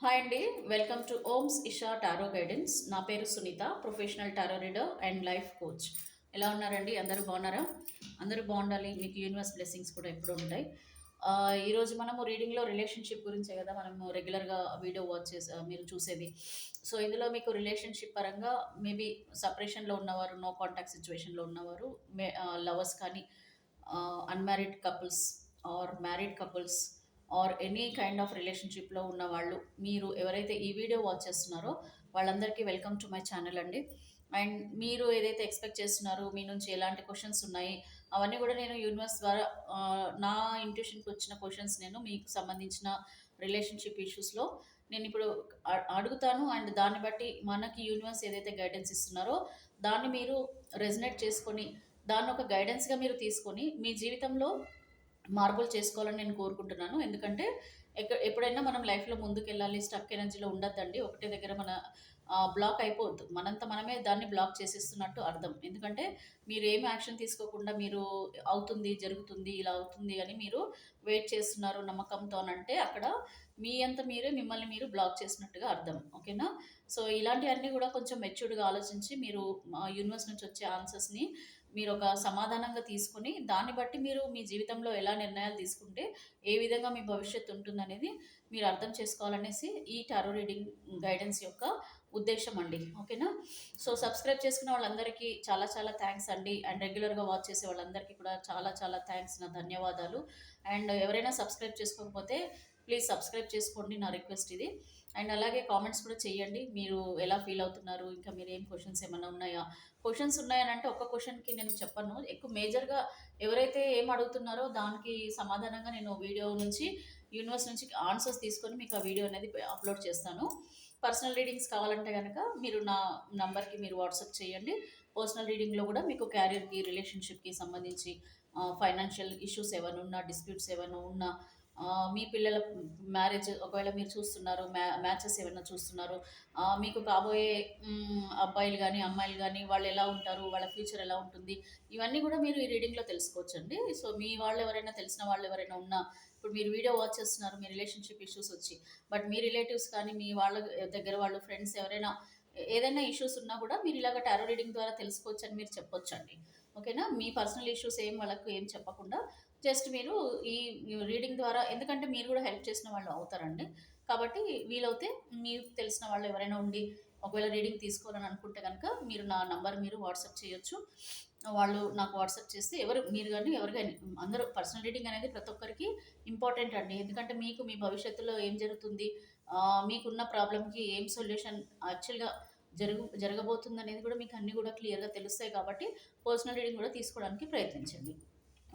Hi అండి. Welcome to Oms Isha tarot guidance. నా పేరు Sunitha, professional tarot reader and life coach. ఎలా ఉన్నారండి? అందరూ బాగున్నారా? అందరూ బాగుండాలి. మీకు యూనివర్స్ బ్లెస్సింగ్స్ కూడా ఎప్పుడూ ఉంటాయి. ఈరోజు మనము రీడింగ్లో రిలేషన్షిప్ గురించే కదా మనము రెగ్యులర్గా వీడియో వాచ్ చేసి మీరు చూసేది. సో ఇందులో మీకు రిలేషన్షిప్ పరంగా మేబీ సపరేషన్లో ఉన్నవారు, నో కాంటాక్ట్ సిచ్యువేషన్లో ఉన్నవారు, లవర్స్ కానీ, unmarried couples or married couples or any kind of రిలేషన్షిప్లో ఉన్న వాళ్ళు, మీరు ఎవరైతే ఈ వీడియో వాచ్ చేస్తున్నారో వాళ్ళందరికీ వెల్కమ్ టు మై ఛానల్ అండి. అండ్ మీరు ఏదైతే ఎక్స్పెక్ట్ చేస్తున్నారో, మీ నుంచి ఎలాంటి క్వశ్చన్స్ ఉన్నాయి, అవన్నీ కూడా నేను యూనివర్స్ ద్వారా నా ఇంట్యూషన్కి వచ్చిన క్వశ్చన్స్ నేను మీకు సంబంధించిన రిలేషన్షిప్ ఇష్యూస్లో నేను ఇప్పుడు అడుగుతాను. అండ్ దాన్ని బట్టి మనకి యూనివర్స్ ఏదైతే గైడెన్స్ ఇస్తున్నారో దాన్ని మీరు రెజనేట్ చేసుకొని, దాన్ని ఒక గైడెన్స్గా మీరు తీసుకొని మీ జీవితంలో మార్పులు చేసుకోవాలని నేను కోరుకుంటున్నాను. ఎందుకంటే ఎప్పుడైనా మనం లైఫ్లో ముందుకెళ్ళాలి, స్టక్ ఎనర్జీలో ఉండద్దండి. ఒకటే దగ్గర మన బ్లాక్ అయిపోవద్దు. మనంత మనమే దాన్ని బ్లాక్ చేసేస్తున్నట్టు అర్థం. ఎందుకంటే మీరు ఏం యాక్షన్ తీసుకోకుండా మీరు అవుతుంది, జరుగుతుంది, ఇలా అవుతుంది అని మీరు వెయిట్ చేస్తున్నారు నమ్మకంతో అంటే అక్కడ మీ అంత మీరే మిమ్మల్ని మీరు బ్లాక్ చేసినట్టుగా అర్థం. ఓకేనా? సో ఇలాంటివన్నీ కూడా కొంచెం మెచ్యూర్డ్గా ఆలోచించి మీరు యూనివర్స్ నుంచి వచ్చే ఆన్సర్స్ని మీరు ఒక సమాధానంగా తీసుకొని దాన్ని బట్టి మీరు మీ జీవితంలో ఎలా నిర్ణయాలు తీసుకుంటే ఏ విధంగా మీ భవిష్యత్తు ఉంటుందనేది మీరు అర్థం చేసుకోవాలనేసి ఈ టారో రీడింగ్ గైడెన్స్ యొక్క ఉద్దేశం అండి. ఓకేనా? సో సబ్స్క్రైబ్ చేసుకున్న వాళ్ళందరికీ చాలా చాలా థ్యాంక్స్ అండి. అండ్ రెగ్యులర్గా వాచ్ చేసే వాళ్ళందరికీ కూడా చాలా చాలా థ్యాంక్స్, నా ధన్యవాదాలు. అండ్ ఎవరైనా సబ్స్క్రైబ్ చేసుకోకపోతే ప్లీజ్ సబ్స్క్రైబ్ చేసుకోండి, నా రిక్వెస్ట్ ఇది. అండ్ అలాగే కామెంట్స్ కూడా చేయండి, మీరు ఎలా ఫీల్ అవుతున్నారు, ఇంకా మీరు ఏం క్వశ్చన్స్ ఏమైనా ఉన్నాయా. క్వశ్చన్స్ ఉన్నాయని అంటే ఒక్క క్వశ్చన్కి నేను చెప్పను, ఎక్కువ మేజర్గా ఎవరైతే ఏం అడుగుతున్నారో దానికి సమాధానంగా నేను వీడియో నుంచి యూనివర్స్ నుంచి ఆన్సర్స్ తీసుకొని మీకు ఆ వీడియో అనేది అప్లోడ్ చేస్తాను. పర్సనల్ రీడింగ్స్ కావాలంటే కనుక మీరు నా నంబర్కి మీరు వాట్సాప్ చేయండి. పర్సనల్ రీడింగ్లో కూడా మీకు క్యారియర్కి, రిలేషన్షిప్కి సంబంధించి ఫైనాన్షియల్ ఇష్యూస్ ఏమైనా ఉన్నా, డిస్ప్యూట్స్ ఏమైనా ఉన్నా, మీ పిల్లల మ్యారేజ్ ఒకవేళ మీరు చూస్తున్నారు, మ్యాచెస్ ఏమైనా చూస్తున్నారు, మీకు కాబోయే అబ్బాయిలు కానీ అమ్మాయిలు కానీ వాళ్ళు ఎలా ఉంటారు, వాళ్ళ ఫ్యూచర్ ఎలా ఉంటుంది, ఇవన్నీ కూడా మీరు ఈ రీడింగ్లో తెలుసుకోవచ్చండి. సో మీ వాళ్ళు ఎవరైనా, తెలిసిన వాళ్ళు ఎవరైనా ఉన్నా, ఇప్పుడు మీరు వీడియో వాచ్ చేస్తున్నారు మీ రిలేషన్షిప్ ఇష్యూస్ వచ్చి, బట్ మీ రిలేటివ్స్ కానీ, మీ వాళ్ళ దగ్గర వాళ్ళు, ఫ్రెండ్స్ ఎవరైనా ఏదైనా ఇష్యూస్ ఉన్నా కూడా మీరు ఇలాగ టారో రీడింగ్ ద్వారా తెలుసుకోవచ్చు అని మీరు చెప్పొచ్చండి. ఓకేనా? మీ పర్సనల్ ఇష్యూస్ ఏం వాళ్ళకు ఏం చెప్పకుండా జస్ట్ మీరు ఈ రీడింగ్ ద్వారా, ఎందుకంటే మీరు కూడా హెల్ప్ చేసిన వాళ్ళు అవుతారండి. కాబట్టి వీలైతే మీకు తెలిసిన వాళ్ళు ఎవరైనా ఉండి ఒకవేళ రీడింగ్ తీసుకోవాలని అనుకుంటే కనుక మీరు నా నంబర్ మీరు వాట్సాప్ చేయొచ్చు. వాళ్ళు నాకు వాట్సాప్ చేస్తే మీరు కానీ ఎవరు కానీ అందరూ, పర్సనల్ రీడింగ్ అనేది ప్రతి ఒక్కరికి ఇంపార్టెంట్ అండి. ఎందుకంటే మీకు మీ భవిష్యత్తులో ఏం జరుగుతుంది, మీకున్న ప్రాబ్లంకి ఏం సొల్యూషన్ యాక్చువల్గా జరగబోతుంది అనేది కూడా మీకు అన్నీ కూడా క్లియర్గా తెలుస్తాయి. కాబట్టి పర్సనల్ రీడింగ్ కూడా తీసుకోవడానికి ప్రయత్నించండి.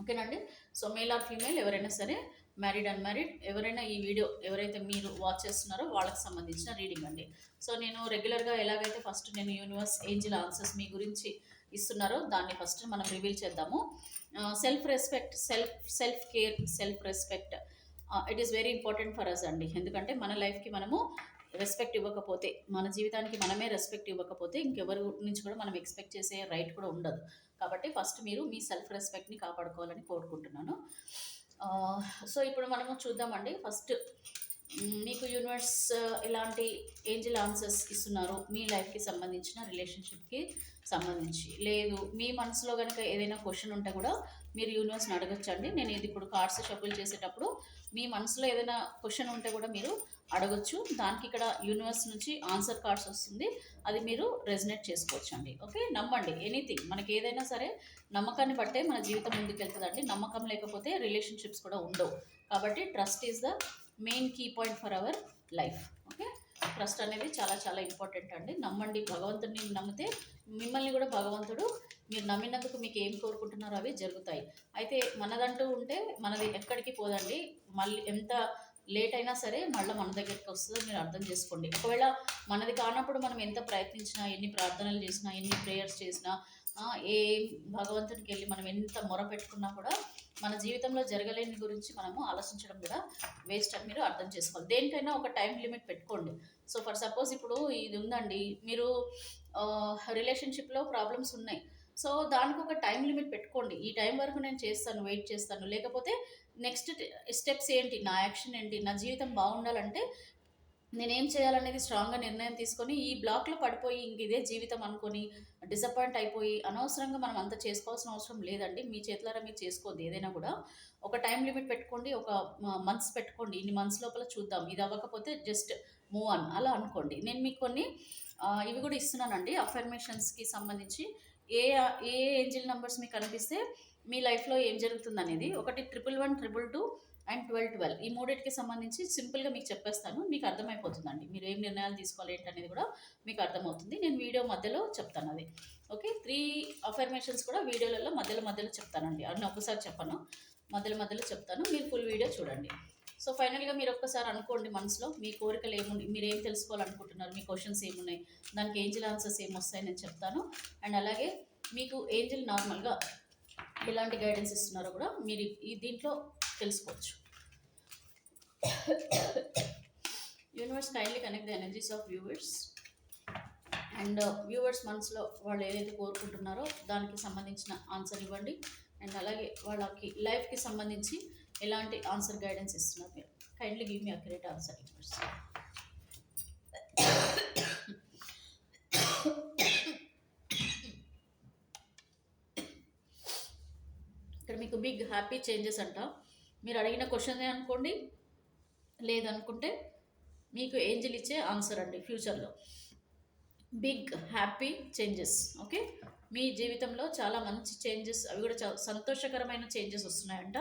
ఓకేనండి? సో మేల్ ఆర్ ఫీమేల్ ఎవరైనా సరే, మ్యారీడ్ అన్మ్యారీడ్ ఎవరైనా ఈ వీడియో ఎవరైతే మీరు వాచ్ చేస్తున్నారో వాళ్ళకి సంబంధించిన రీడింగ్ అండి. సో నేను రెగ్యులర్గా ఎలాగైతే ఫస్ట్ నేను యూనివర్స్ ఏంజిల్ ఆన్సర్స్ మీ గురించి ఇస్తున్నారో దాన్ని ఫస్ట్ మనం రివీల్ చేద్దాము. Self respect, self care, self respect it is very important for us అండి. ఎందుకంటే మన లైఫ్కి మనము రెస్పెక్ట్ ఇవ్వకపోతే, మన జీవితానికి మనమే రెస్పెక్ట్ ఇవ్వకపోతే ఇంకెవరి నుంచి కూడా మనం ఎక్స్పెక్ట్ చేసే రైట్ కూడా ఉండదు. కాబట్టి ఫస్ట్ మీరు మీ సెల్ఫ్ రెస్పెక్ట్ని కాపాడుకోవాలని కోరుకుంటున్నాను. సో ఇప్పుడు మనము చూద్దామండి. ఫస్ట్ మీకు యూనివర్స్ ఎలాంటి ఏంజిల్ ఆన్సర్స్ ఇస్తున్నారు మీ లైఫ్కి సంబంధించిన, రిలేషన్షిప్కి సంబంధించి. లేదు మీ మనసులో కనుక ఏదైనా క్వశ్చన్ ఉంటే కూడా మీరు యూనివర్స్ని అడగొచ్చండి. నేను ఇది ఇప్పుడు కార్డ్స్ షఫుల్ చేసేటప్పుడు మీ మనసులో ఏదైనా క్వశ్చన్ ఉంటే కూడా మీరు అడగొచ్చు. దానికి ఇక్కడ యూనివర్స్ నుంచి ఆన్సర్ కార్డ్స్ వస్తుంది, అది మీరు రెజనేట్ చేసుకోవచ్చు అండి. ఓకే? నమ్మండి. ఎనీథింగ్ మనకి ఏదైనా సరే నమ్మకాన్ని బట్టే మన జీవితం ముందుకు వెళ్తుందండి. నమ్మకం లేకపోతే రిలేషన్షిప్స్ కూడా ఉండవు. కాబట్టి trust is the main key point for our life. Okay? Trust అనేది చాలా చాలా ఇంపార్టెంట్ అండి. నమ్మండి. భగవంతుడిని నమ్మితే మిమ్మల్ని కూడా భగవంతుడు, మీరు నమ్మినందుకు మీకు ఏం కోరుకుంటున్నారో అవి జరుగుతాయి. అయితే మనదంటూ ఉంటే మనది ఎక్కడికి పోదండి. మళ్ళీ ఎంత లేట్ అయినా సరే మళ్ళీ మన దగ్గరికి వస్తుందో మీరు అర్థం చేసుకోండి. ఒకవేళ మనది కానప్పుడు మనం ఎంత ప్రయత్నించినా, ఎన్ని ప్రార్థనలు చేసినా, ఎన్ని ప్రేయర్స్ చేసినా, ఏ భగవంతునికి వెళ్ళి మనం ఎంత మొర పెట్టుకున్నా కూడా మన జీవితంలో జరగలేని గురించి మనము ఆలోచించడం కూడా వేస్ట్ అని మీరు అర్థం చేసుకోవాలి. దేనికైనా ఒక టైం లిమిట్ పెట్టుకోండి. సో ఫర్ సపోజ్ ఇప్పుడు ఇది ఉందండి, మీరు రిలేషన్షిప్లో ప్రాబ్లమ్స్ ఉన్నాయి. సో దానికి ఒక టైం లిమిట్ పెట్టుకోండి. ఈ టైం వరకు నేను చేస్తాను, వెయిట్ చేస్తాను. లేకపోతే నెక్స్ట్ స్టెప్స్ ఏంటి, నా యాక్షన్ ఏంటి, నా జీవితం బాగుండాలంటే నేనేం చేయాలనేది స్ట్రాంగ్‌గా నిర్ణయం తీసుకొని, ఈ బ్లాక్‌లో పడిపోయి ఇంక ఇదే జీవితం అనుకోని, డిసప్పాయింట్ అయిపోయి, అనవసరంగా మనం అంత చేసుకోవాల్సిన అవసరం లేదండి. మీ చేతులారా మీరు చేసుకోవద్దు ఏదైనా గూడా. ఒక టైమ్ లిమిట్ పెట్టుకోండి. ఒక మంత్స్ పెట్టుకోండి. ఇన్ని మంత్స్ లోపల చూద్దాం. ఇది అవ్వకపోతే జస్ట్ మూవ్ ఆన్ అలా అనుకోండి. నేను మీకు కొన్ని ఇవి గూడా ఇస్తున్నానండి. అఫర్మేషన్స్‌కి సంబంధించి ఏ ఏంజెల్ నంబర్స్ మీకు కనిపిస్తే మీ లైఫ్‌లో ఏం జరుగుతుందనేది. ఒకటి 1111, 222 అండ్ 1212 ఈ మూడిటికి సంబంధించి సింపుల్గా మీకు చెప్పేస్తాను. మీకు అర్థమైపోతుందండి. మీరు ఏం నిర్ణయాలు తీసుకోవాలి ఏంటనేది కూడా మీకు అర్థమవుతుంది. నేను వీడియో మధ్యలో చెప్తాను అది. ఓకే, 3 అఫర్మేషన్స్ కూడా వీడియోలలో మధ్యలో మధ్యలో చెప్తానండి. అన్నీ ఒకసారి చెప్పను, మధ్యలో మధ్యలో చెప్తాను. మీరు ఫుల్ వీడియో చూడండి. సో ఫైనల్గా మీరు ఒక్కసారి అనుకోండి మనసులో మీ కోరికలు ఏమున్నాయి, మీరు ఏం తెలుసుకోవాలనుకుంటున్నారు, మీ క్వశ్చన్స్ ఏమున్నాయి, దానికి ఏంజిల్ ఆన్సర్స్ ఏమొస్తాయి నేను చెప్తాను. అండ్ అలాగే మీకు ఏంజిల్ నార్మల్గా ఎలాంటి గైడెన్స్ ఇస్తున్నారో కూడా మీరు ఈ దీంట్లో తెలుసుకోవచ్చు. Universe kindly connect the energies of viewers. And viewers మనసులో వాళ్ళు ఏదైతే కోరుకుంటున్నారో దానికి సంబంధించిన ఆన్సర్ ఇవ్వండి. అండ్ అలాగే వాళ్ళకి లైఫ్కి సంబంధించి ఎలాంటి ఆన్సర్ గైడెన్స్ ఇస్తున్నారు మీరు. Kindly give me accurate answer universe. ఇక్కడ మీకు బిగ్ హ్యాపీ చేంజెస్ అంట. మీరు అడిగిన క్వశ్చన్ అనుకోండి, లేదనుకుంటే మీకు ఏంజిల్ ఇచ్చే ఆన్సర్ అండి. ఫ్యూచర్లో బిగ్ హ్యాపీ చేంజెస్. ఓకే, మీ జీవితంలో చాలా మంచి చేంజెస్, అవి కూడా చాలా సంతోషకరమైన చేంజెస్ వస్తున్నాయంట.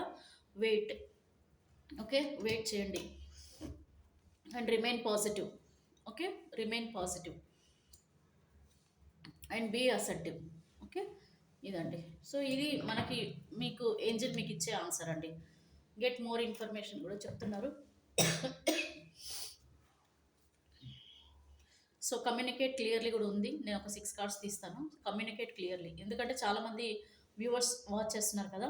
వెయిట్. ఓకే, వెయిట్ చేయండి and remain positive. Okay, remain positive and be acceptive. Okay, ఇదండి. సో ఇది మనకి మీకు ఏంజిల్ మీకు ఇచ్చే ఆన్సర్ అండి. గెట్ మోర్ ఇన్ఫర్మేషన్ కూడా చెప్తున్నారు. సో కమ్యూనికేట్ క్లియర్లీ కూడా ఉంది. నేను ఒక 6 కార్డ్స్ తీస్తాను. కమ్యూనికేట్ క్లియర్లీ, ఎందుకంటే చాలామంది వ్యూవర్స్ వాచ్ చేస్తున్నారు కదా,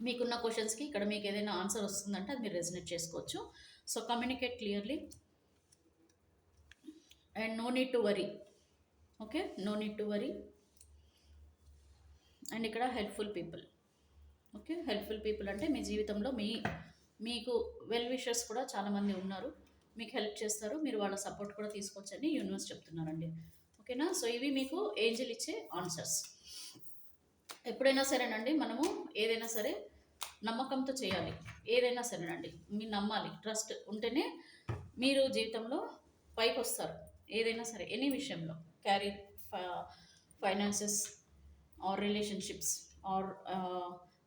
మీకున్న క్వశ్చన్స్కి ఇక్కడ మీకు ఏదైనా ఆన్సర్ వస్తుందంటే అది మీరు రెజనేట్ చేసుకోవచ్చు. So communicate clearly and no need to worry. Okay, no need to worry. And ఇక్కడ helpful people. Okay, helpful people అంటే మీ జీవితంలో మీకు వెల్ విషర్స్ కూడా చాలామంది ఉన్నారు, మీకు హెల్ప్ చేస్తారు, మీరు వాళ్ళ సపోర్ట్ కూడా తీసుకోవచ్చని యూనివర్స్ చెప్తున్నారండి. ఓకేనా, సో ఇవి మీకు ఏంజిల్ ఇచ్చే ఆన్సర్స్. ఎప్పుడైనా సరేనండి, మనము ఏదైనా సరే నమ్మకంతో చేయాలి. ఏదైనా సరేనండి మీరు నమ్మాలి, ట్రస్ట్ ఉంటేనే మీరు జీవితంలో పైకి వస్తారు. ఏదైనా సరే ఎనీ విషయంలో, career, finances or relationships or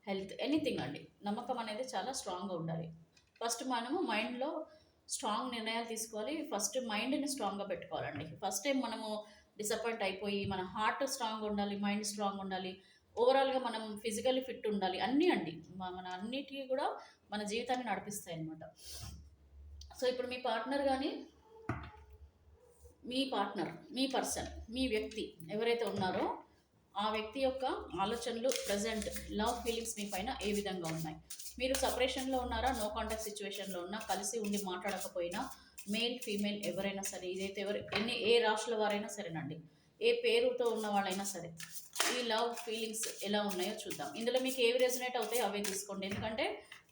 health, anything అండి. నమ్మకం అనేది చాలా స్ట్రాంగ్గా ఉండాలి. ఫస్ట్ మనము మైండ్లో స్ట్రాంగ్ నిర్ణయాలు తీసుకోవాలి. ఫస్ట్ మైండ్ని స్ట్రాంగ్గా పెట్టుకోవాలండి. ఫస్ట్ టైం మనము డిసప్పాయింట్ అయిపోయి మన హార్ట్ స్ట్రాంగ్గా ఉండాలి, మైండ్ స్ట్రాంగ్ ఉండాలి, ఓవరాల్గా మనం ఫిజికల్లీ ఫిట్ ఉండాలి. అన్నీ అండి, మన అన్నిటికీ కూడా మన జీవితాన్ని నడిపిస్తాయి అన్నమాట. సో ఇప్పుడు మీ పార్ట్నర్ కానీ, మీ పర్సన్, మీ వ్యక్తి ఎవరైతే ఉన్నారో ఆ వ్యక్తి యొక్క ఆలోచనలు, ప్రజెంట్ లవ్ ఫీలింగ్స్ మీ పైన ఏ విధంగా ఉన్నాయి, మీరు సపరేషన్లో ఉన్నారా, నో కాంటాక్ట్ సిచ్యువేషన్లో ఉన్నా, కలిసి ఉండి మాట్లాడకపోయినా, మేల్ ఫీమేల్ ఎవరైనా సరే, ఇదైతే ఏ రాష్ట్రాల వారైనా సరేనండి, ఏ పేరుతో ఉన్న వాళ్ళైనా సరే, ఈ లవ్ ఫీలింగ్స్ ఎలా ఉన్నాయో చూద్దాం. ఇందులో మీకు ఏవి రెజనేట్ అవుతాయో అవే తీసుకోండి. ఎందుకంటే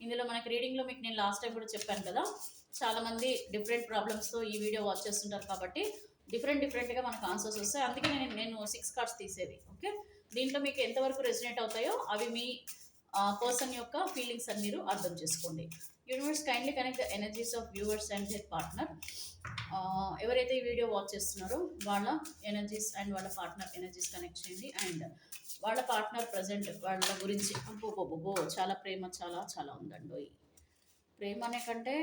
ఇందులో మనకి రీడింగ్లో మీకు నేను లాస్ట్ టైం కూడా చెప్పాను కదా, చాలామంది డిఫరెంట్ ప్రాబ్లమ్స్తో ఈ వీడియో వాచ్ చేస్తుంటారు కాబట్టి డిఫరెంట్గా మనకు ఆన్సర్స్ వస్తాయి. అందుకే నేను 6 కార్డ్స్ తీసేది. ఓకే, దీంట్లో మీకు ఎంతవరకు రెజనేట్ అవుతాయో అవి మీ పర్సన్ యొక్క ఫీలింగ్స్ అని మీరు అర్థం చేసుకోండి. Universe kindly connect the energies of viewers and their partner. ఎవరైతే ఈ వీడియో వాచ్ చేస్తున్నారో వాళ్ళ ఎనర్జీస్ అండ్ వాళ్ళ పార్ట్నర్ ఎనర్జీస్ కనెక్ట్ చేయండి. అండ్ వాళ్ళ పార్ట్నర్ ప్రజెంట్ వాళ్ళ గురించి అబ్బో చాలా ప్రేమ చాలా చాలా ఉందండి. ప్రేమ అనే కంటే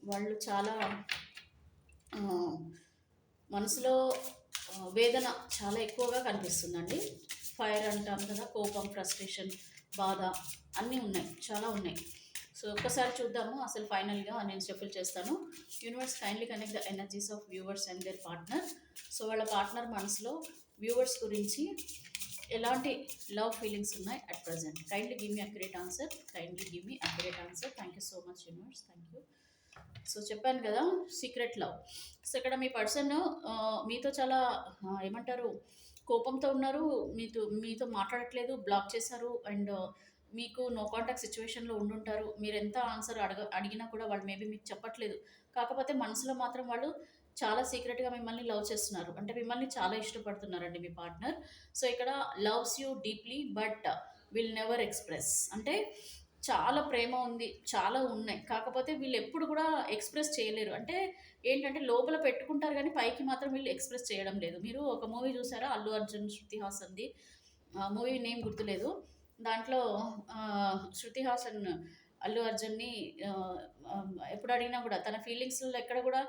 వాళ్ళు చాలా మనసులో వేదన చాలా ఎక్కువగా కనిపిస్తుందండి. ఫైర్ అంటాం కదా, కోపం, ఫ్రస్ట్రేషన్, బాధ అన్నీ ఉన్నాయి, చాలా ఉన్నాయి. సో ఒక్కసారి చూద్దాము అసలు ఫైనల్గా నేను షఫుల్ చేస్తాను. Universe kindly connect the energies of viewers and their partner. So వాళ్ళ పార్ట్నర్ మనసులో వ్యూవర్స్ గురించి ఎలాంటి లవ్ ఫీలింగ్స్ ఉన్నాయి at present. Kindly give me accurate answer. Kindly give me accurate answer. Thank you so much universe, thank you. So చెప్పాను కదా, secret love. So ఇక్కడ మీ person మీతో చాలా ఏమంటారు, కోపంతో ఉన్నారు, మీతో మాట్లాడట్లేదు, బ్లాక్ చేశారు. అండ్ మీకు నో కాంటాక్ట్ సిచ్యువేషన్‌లో ఉండుంటారు. మీరెంత ఆన్సర్ అడిగినా కూడా వాళ్ళు మేబీ మీకు చెప్పట్లేదు. కాకపోతే మనసులో మాత్రం వాళ్ళు చాలా సీక్రెట్‌గా మిమ్మల్ని లవ్ చేస్తున్నారు. అంటే మిమ్మల్ని చాలా ఇష్టపడుతున్నారండి మీ పార్ట్నర్. సో, ఇక్కడ loves you deeply but will never express. అంటే చాలా ప్రేమ ఉంది. చాలా ఉన్నాయి. కాకపోతే వీళ్ళెప్పుడు కూడా ఎక్స్‌ప్రెస్ చేయలేరు. అంటే ఏంటంటే లోపల పెట్టుకుంటారు గానీ పైకి మాత్రం వీళ్ళు ఎక్స్‌ప్రెస్ చేయడం లేదు. మీరు ఒక మూవీ చూసారా? 'అల్లు అర్జున్', 'శృతి హాసన్‌ది'. మూవీ నేమ్ గుర్తులేదు. దాంట్లో 'శృతి హాసన్' అల్లు అర్జున్‌ని ఎప్పుడు అడిగినా గూడా తన ఫీలింగ్స్‌లో ఎక్కడ గూడా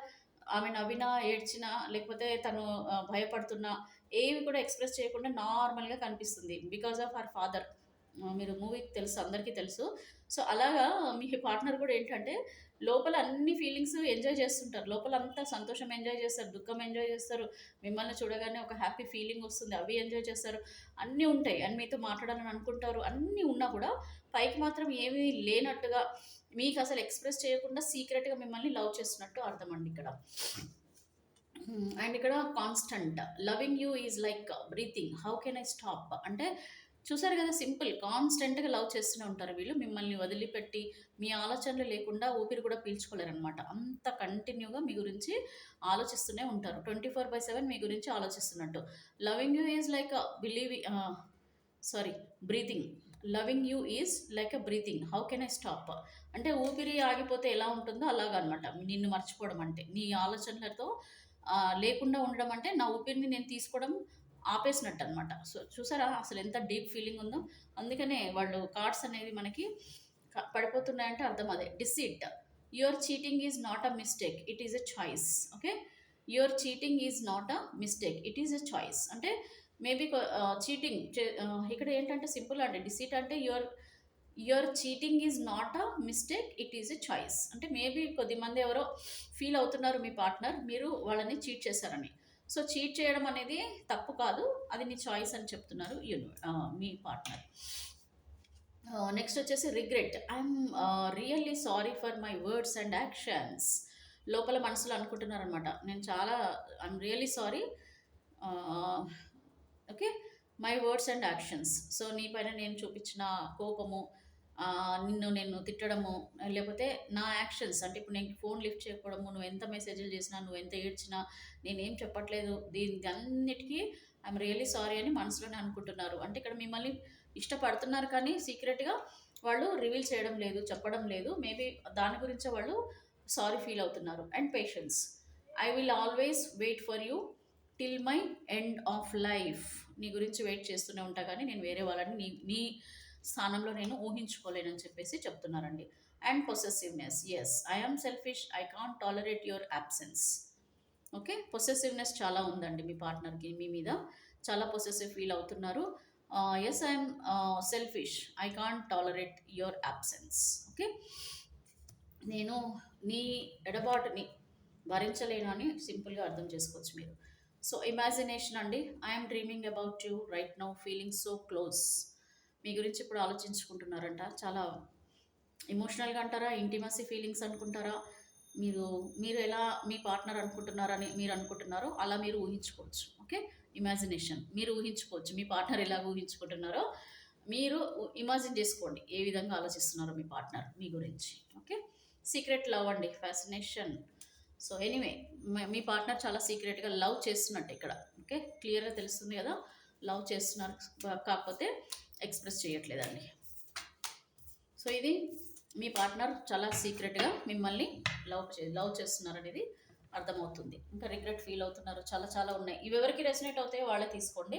ఆమె నవ్వినా, ఏడ్చినా లేకపోతే తను భయపడుతున్నా ఏవి కూడా ఎక్స్‌ప్రెస్ చేయకుండా నార్మల్‌గా కనిపిస్తుంది. Because of her father. మీరు మూవీ తెలుసు, అందరికీ తెలుసు. సో, అలాగా మీ పార్ట్నర్ గూడా ఏంటంటే లోపల అన్ని ఫీలింగ్స్ ఎంజాయ్ చేస్తుంటారు. లోపలంతా సంతోషం ఎంజాయ్ చేస్తారు, దుఃఖం ఎంజాయ్ చేస్తారు. మిమ్మల్ని చూడగానే ఒక హ్యాపీ ఫీలింగ్ వస్తుంది. అవి ఎంజాయ్ చేస్తారు. అన్నీ ఉంటాయి. అండ్ మీతో మాట్లాడాలని అనుకుంటారు. అన్నీ ఉన్నా కూడా పైకి మాత్రం ఏమీ లేనట్టుగా మీకసలు ఎక్స్‌ప్రెస్ చేయకుండా సీక్రెట్‌గా మిమ్మల్ని లవ్ చేస్తున్నట్టు అర్థమండి ఇక్కడ. అండ్ ఇక్కడ constant loving you is like breathing. How can I stop? అంటే చూసారు కదా, సింపుల్. కాన్స్టెంట్‌గా లవ్ చేస్తూనే ఉంటారు వీళ్ళు. మిమ్మల్ని వదిలిపెట్టి మీ ఆలోచనలు లేకుండా ఊపిరి కూడా పీల్చుకోలేరనమాట. అంత కంటిన్యూగా మీ గురించి ఆలోచిస్తూనే ఉంటారు. 24/7 మీ గురించి ఆలోచిస్తున్నట్టు. Loving you is like sorry breathing. Loving you is like breathing. How can I stop? అంటే ఊపిరి ఆగిపోతే ఎలా ఉంటుందో అలాగనమాట. నిన్ను మర్చిపోవడం అంటే. నీ ఆలోచనలతో లేకుండా ఉండడం అంటే నా ఊపిరిని నేను తీసుకోవడం ఆపేసినట్టు అనమాట. సో, చూసారా అసలు ఎంత డీప్ ఫీలింగ్ ఉందో? అందుకనే వాళ్ళు కార్డ్స్ అనేవి మనకి పడిపోతున్నాయంటే అర్థం అదే. Deceit. Your cheating is not a mistake. It is a choice. Okay. Your cheating is not a mistake. It is a choice. అంటే మేబీ చీటింగ్ ఇక్కడ ఏంటంటే సింపుల్ అండి. డిసీట్ అంటే your cheating is not a mistake. It is a choice. అంటే maybe కొద్దిమంది ఎవరో feel అవుతున్నారు మీ partner మీరు వాళ్ళని చీట్ చేశారని. సో, చీట్ చేయడం అనేది తప్పు కాదు. అది నీ చాయిస్ అని చెప్తున్నారు మీ పార్ట్నర్. నెక్స్ట్ వచ్చేసి regret. I'm really sorry for my words and actions. లోపల మనసులో అనుకుంటున్నారనమాట. నేను చాలా I'm really sorry. Okay. My words and actions. So, నీ పైన నేను చూపించిన కోపము, నిన్ను నేను తిట్టడము, లేకపోతే నా యాక్షన్స్ అంటే ఇప్పుడు నేను ఫోన్ లిఫ్ట్ చేయకపోవడము, నువ్వు ఎంత మెసేజ్‌లు చేసినా, నువ్వు ఎంత ఏడ్చినా, నేనేం చెప్పట్లేదు. దీనికన్నిటికి ఐయామ్ రియల్లీ సారీ అని మనసులోనే అనుకుంటున్నారు. అంటే ఇక్కడ మిమ్మల్ని ఇష్టపడుతున్నారు కానీ సీక్రెట్‌గా వాళ్ళు రివీల్ చేయడం లేదు, చెప్పడం లేదు. మేబీ దాని గురించే వాళ్ళు సారీ ఫీల్ అవుతున్నారు. And patience. I will always wait for you till my end of life. నీ గురించి వెయిట్ చేస్తూనే ఉంటా కానీ నేను వేరే వాళ్ళని నీ నీ స్థానంలో నేను ఊహించుకోలేనని చెప్పేసి చెప్తున్నారండి. And possessiveness. Yes, I am selfish. I can't tolerate your absence. Okay. Possessiveness చాలా ఉందండి మీ పార్ట్నర్కి మీ మీద. చాలా పొసెసివ్ ఫీల్ అవుతున్నారు. Yes, I'm selfish. I can't tolerate your absence. Okay. నేను నీ ఎడబాటుని భరించలేను అని సింపుల్గా అర్థం చేసుకోవచ్చు మీరు. సో, ఇమాజినేషన్ అండి. I'm dreaming about you right now feeling so close. మీ గురించి ఇప్పుడు ఆలోచించుకుంటున్నారంట. చాలా ఎమోషనల్‌గా అంటారా? ఇంటిమసీ ఫీలింగ్స్ అనుకుంటారా? మీరు మీరు ఎలా మీ పార్ట్నర్ అనుకుంటున్నారని మీరు అనుకుంటున్నారో అలా మీరు ఊహించుకోవచ్చు. ఓకే. ఇమాజినేషన్. మీరు ఊహించుకోవచ్చు. మీ పార్ట్నర్ ఎలాగ ఊహించుకుంటున్నారో మీరు ఇమాజిన్ చేసుకోండి. ఏ విధంగా ఆలోచిస్తున్నారో మీ పార్ట్నర్ మీ గురించి. ఓకే. సీక్రెట్ లవ్ అండి. ఫ్యాసినేషన్. సో, ఎనీవే మీ పార్ట్నర్ చాలా సీక్రెట్‌గా లవ్ చేస్తున్నట్టు ఇక్కడ. ఓకే. క్లియర్‌గా తెలుస్తుంది కదా! లవ్ చేస్తున్నారు. కాకపోతే ఎక్స్‌ప్రెస్ చేయట్లేదండి. సో, ఇది మీ పార్ట్నర్ చాలా సీక్రెట్‌గా మిమ్మల్ని లవ్ చేస్తున్నారనేది అర్థమవుతుంది. ఇంకా రిగ్రెట్ ఫీల్ అవుతున్నారు. చాలా చాలా ఉన్నాయి. ఇవి ఎవరికి రెసొనేట్ అవుతాయో వాళ్ళే తీసుకోండి.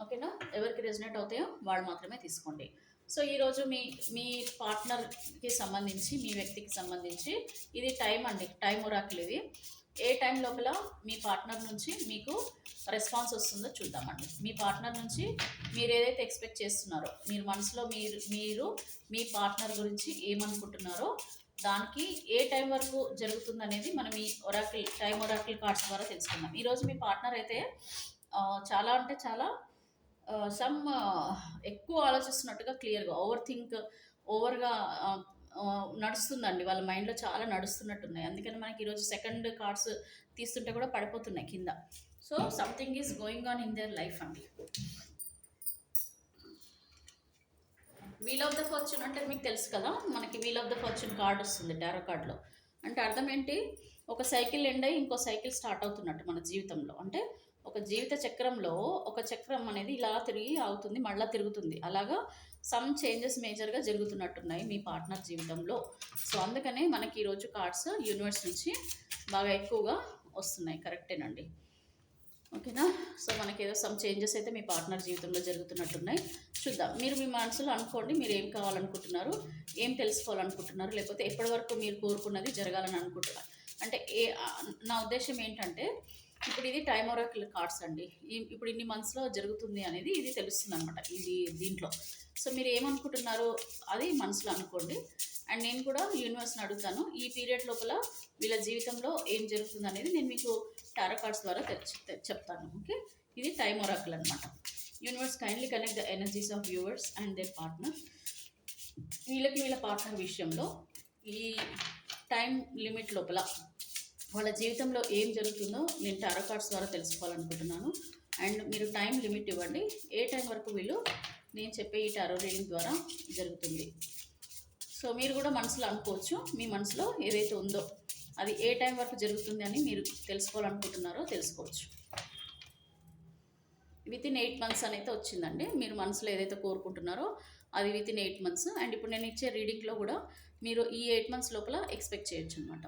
ఓకేనా? ఎవరికి రెసొనేట్ అవుతాయో వాళ్ళు మాత్రమే తీసుకోండి. సో, ఈరోజు మీ మీ పార్ట్నర్‌కి సంబంధించి, మీ వ్యక్తికి సంబంధించి ఇది టైం అండి. టైమ్ ఒరాకిల్ ఇది. ఏ టైం లోపల మీ పార్ట్నర్ నుంచి మీకు రెస్పాన్స్ వస్తుందో చూద్దామండి. మీ పార్ట్నర్ నుంచి మీరు ఏదైతే ఎక్స్పెక్ట్ చేస్తున్నారో, మీరు మనసులో మీరు మీ పార్ట్నర్ గురించి ఏమనుకుంటున్నారో దానికి ఏ టైం వరకు జరుగుతుందనేది మనం ఈ టైం ఒరాకిల్ కార్డ్స్ ద్వారా తెలుసుకుందాం. ఈరోజు మీ పార్ట్నర్ అయితే చాలా అంటే చాలా సమ్ ఎక్కువ ఆలోచిస్తున్నట్టుగా క్లియర్‌గా ఓవర్‌గా నడుస్తుందండి. వాళ్ళ మైండ్‌లో చాలా నడుస్తున్నట్టున్నాయి. అందుకని మనకి ఈరోజు సెకండ్ కార్డ్స్ తీస్తుంటే కూడా పడిపోతున్నాయి కింద. So, something is going on in their life అండి. వీల్ ఆఫ్ ద ఫార్చ్యూన్ అంటే మీకు తెలుసు కదా, మనకి wheel of the fortune card వస్తుంది టారో కార్డ్లో. అంటే అర్థం ఏంటి, ఒక సైకిల్ ఎండ్ అయ్యి ఇంకో సైకిల్ స్టార్ట్ అవుతున్నట్టు మన జీవితంలో. అంటే ఒక జీవిత చక్రంలో ఒక చక్రం అనేది ఇలా తిరిగి అవుతుంది, మళ్ళీ తిరుగుతుంది. అలాగా సమ్ చేంజెస్ మేజర్గా జరుగుతున్నట్టున్నాయి మీ పార్ట్నర్ జీవితంలో. సో అందుకనే మనకి ఈరోజు కార్డ్స్ యూనివర్స్ నుంచి బాగా ఎక్కువగా వస్తున్నాయి. కరెక్టేనండి. ఓకేనా. సో మనకి ఏదో సమ్ చేంజెస్ అయితే మీ పార్ట్నర్ జీవితంలో జరుగుతున్నట్టున్నాయి. చూద్దాం. మీరు మీ మనసులో అనుకోండి, మీరు ఏం కావాలనుకుంటున్నారు, ఏం తెలుసుకోవాలనుకుంటున్నారు, లేకపోతే ఎప్పటి వరకు మీరు కోరుకున్నది జరగాలని అనుకుంటున్నారు. అంటే నా ఉద్దేశం ఏంటంటే, ఇప్పుడు ఇది టైమ్ ఒరాకిల్ కార్డ్స్ అండి. ఇప్పుడు ఇన్ని మంత్స్లో జరుగుతుంది అనేది ఇది తెలుస్తుంది అనమాట ఇది దీంట్లో. సో మీరు ఏమనుకుంటున్నారో అది మనసులో అనుకోండి. అండ్ నేను కూడా యూనివర్స్ని అడుగుతాను, ఈ పీరియడ్ లోపల వీళ్ళ జీవితంలో ఏం జరుగుతుంది అనేది నేను మీకు టారో కార్డ్స్ ద్వారా చెప్తాను. ఓకే, ఇది టైమ్ ఒరాకిల్ అనమాట. Universe kindly connect the energies of viewers and their partner. వీళ్ళ పార్ట్నర్ విషయంలో ఈ టైం లిమిట్ లోపల వాళ్ళ జీవితంలో ఏం జరుగుతుందో నేను టారో కార్డ్స్ ద్వారా తెలుసుకోవాలనుకుంటున్నాను. అండ్ మీరు టైం లిమిట్ ఇవ్వండి, ఏ టైం వరకు వీళ్ళు నేను చెప్పే ఈ టారో రీడింగ్ ద్వారా జరుగుతుంది. సో మీరు కూడా మనసులో అనుకోవచ్చు, మీ మనసులో ఏదైతే ఉందో అది ఏ టైం వరకు జరుగుతుంది అని మీరు తెలుసుకోవాలనుకుంటున్నారో తెలుసుకోవచ్చు. వితిన్ 8 months అనేది వచ్చిందండి. మీరు మనసులో ఏదైతే కోరుకుంటున్నారో అది వితిన్ 8 months. అండ్ ఇప్పుడు నేను ఇచ్చే రీడింగ్లో కూడా మీరు ఈ 8 months లోపల ఎక్స్పెక్ట్ చేయొచ్చు అనమాట.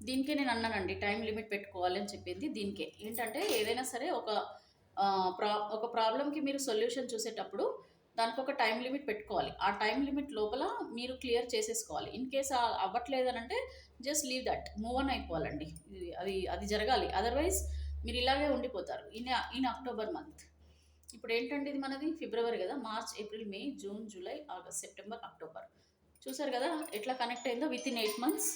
దీనికే నేను అన్నానండి టైం లిమిట్ పెట్టుకోవాలి అని చెప్పింది దీనికే. ఏంటంటే ఏదైనా సరే ఒక ప్రాబ్లంకి మీరు సొల్యూషన్ చూసేటప్పుడు దానికి ఒక టైం లిమిట్ పెట్టుకోవాలి. ఆ టైం లిమిట్ లోపల మీరు క్లియర్ చేసేసుకోవాలి. ఇన్ కేస్ అవ్వట్లేదు అంటే just leave that, move on అయిపోవాలండి. అది జరగాలి. అదర్వైజ్ మీరు ఇలాగే ఉండిపోతారు ఇన్ అక్టోబర్ మంత్. ఇప్పుడు ఏంటంటే ఇది మనది ఫిబ్రవరి కదా, March, April, May, June, July, August, September, October. చూసారు కదా ఎట్లా కనెక్ట్ అయిందో within 8 months.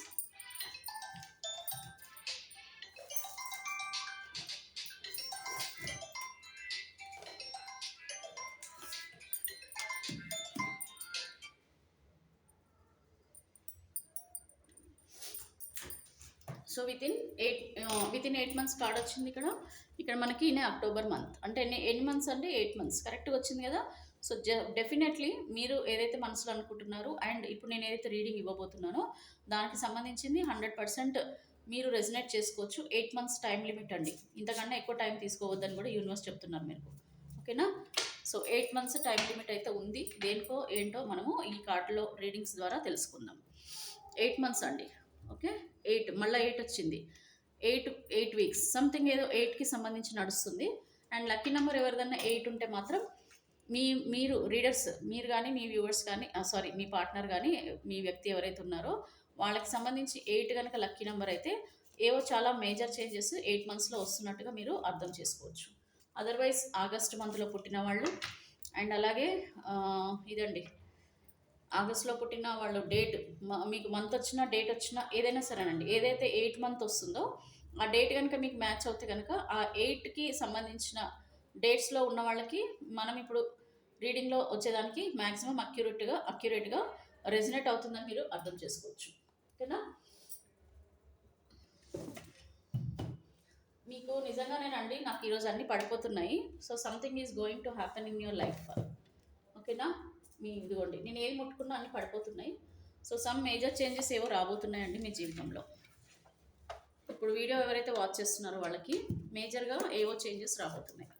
So within 8 months card వచ్చింది ఇక్కడ మనకి అక్టోబర్ మంత్. అంటే ఎన్ని మంత్స్ అంటే 8 months కరెక్ట్గా వచ్చింది కదా. సో డెఫినెట్లీ మీరు ఏదైతే మనసులో అనుకుంటున్నారో అండ్ ఇప్పుడు నేను ఏదైతే రీడింగ్ ఇవ్వబోతున్నానో దానికి సంబంధించింది 100% మీరు రెజనేట్ చేసుకోవచ్చు. 8 months టైం లిమిట్ అండి, ఇంతకన్నా ఎక్కువ టైం తీసుకోవద్దని కూడా యూనివర్స్ చెప్తున్నారు మీకు. ఓకేనా. సో 8 months టైం లిమిట్ అయితే ఉంది. దేనికో ఏంటో మనము ఈ కార్డులో రీడింగ్స్ ద్వారా తెలుసుకుందాం. 8 months అండి. ఓకే, 8 మళ్ళీ 8 వచ్చింది. 8 weeks సంథింగ్ ఏదో 8కి సంబంధించి నడుస్తుంది. అండ్ లక్కీ నెంబర్ ఎవరిదన్నా 8 ఉంటే మాత్రం మీరు రీడర్స్, మీరు కానీ మీ వ్యూవర్స్ కానీ మీ పార్ట్నర్ కానీ మీ వ్యక్తి ఎవరైతే ఉన్నారో వాళ్ళకి సంబంధించి 8 కనుక లక్కీ నెంబర్ అయితే ఏవో చాలా మేజర్ చేంజెస్ 8 monthsలో వస్తున్నట్టుగా మీరు అర్థం చేసుకోవచ్చు. అదర్వైజ్ ఆగస్ట్ మంత్లో పుట్టిన వాళ్ళు అండ్ అలాగే ఇదండి ఆగస్ట్లో పుట్టిన వాళ్ళు డేట్ మీకు మంత్ వచ్చినా డేట్ వచ్చినా ఏదైనా సరేనండి, ఏదైతే 8 month వస్తుందో ఆ డేట్ కనుక మీకు మ్యాచ్ అవుతే కనుక ఆ 8కి సంబంధించిన డేట్స్లో ఉన్న వాళ్ళకి మనం ఇప్పుడు రీడింగ్లో వచ్చేదానికి మ్యాక్సిమం అక్యురేట్గా రెజినేట్ అవుతుందని మీరు అర్థం చేసుకోవచ్చు. ఓకేనా. మీకు నిజంగానేనండి నాకు ఈరోజు అన్నీ పడిపోతున్నాయి. So something is going to happen in your life. ఓకేనా. ఇదిగోండి నేను ఏది ముట్టుకున్నా అన్నీ పడిపోతున్నాయి. సో సమ్ మేజర్ చేంజెస్ ఏవో రాబోతున్నాయండి మీ జీవితంలో. ఇప్పుడు వీడియో ఎవరైతే వాచ్ చేస్తున్నారో వాళ్ళకి మేజర్గా ఏవో చేంజెస్ రాబోతున్నాయి.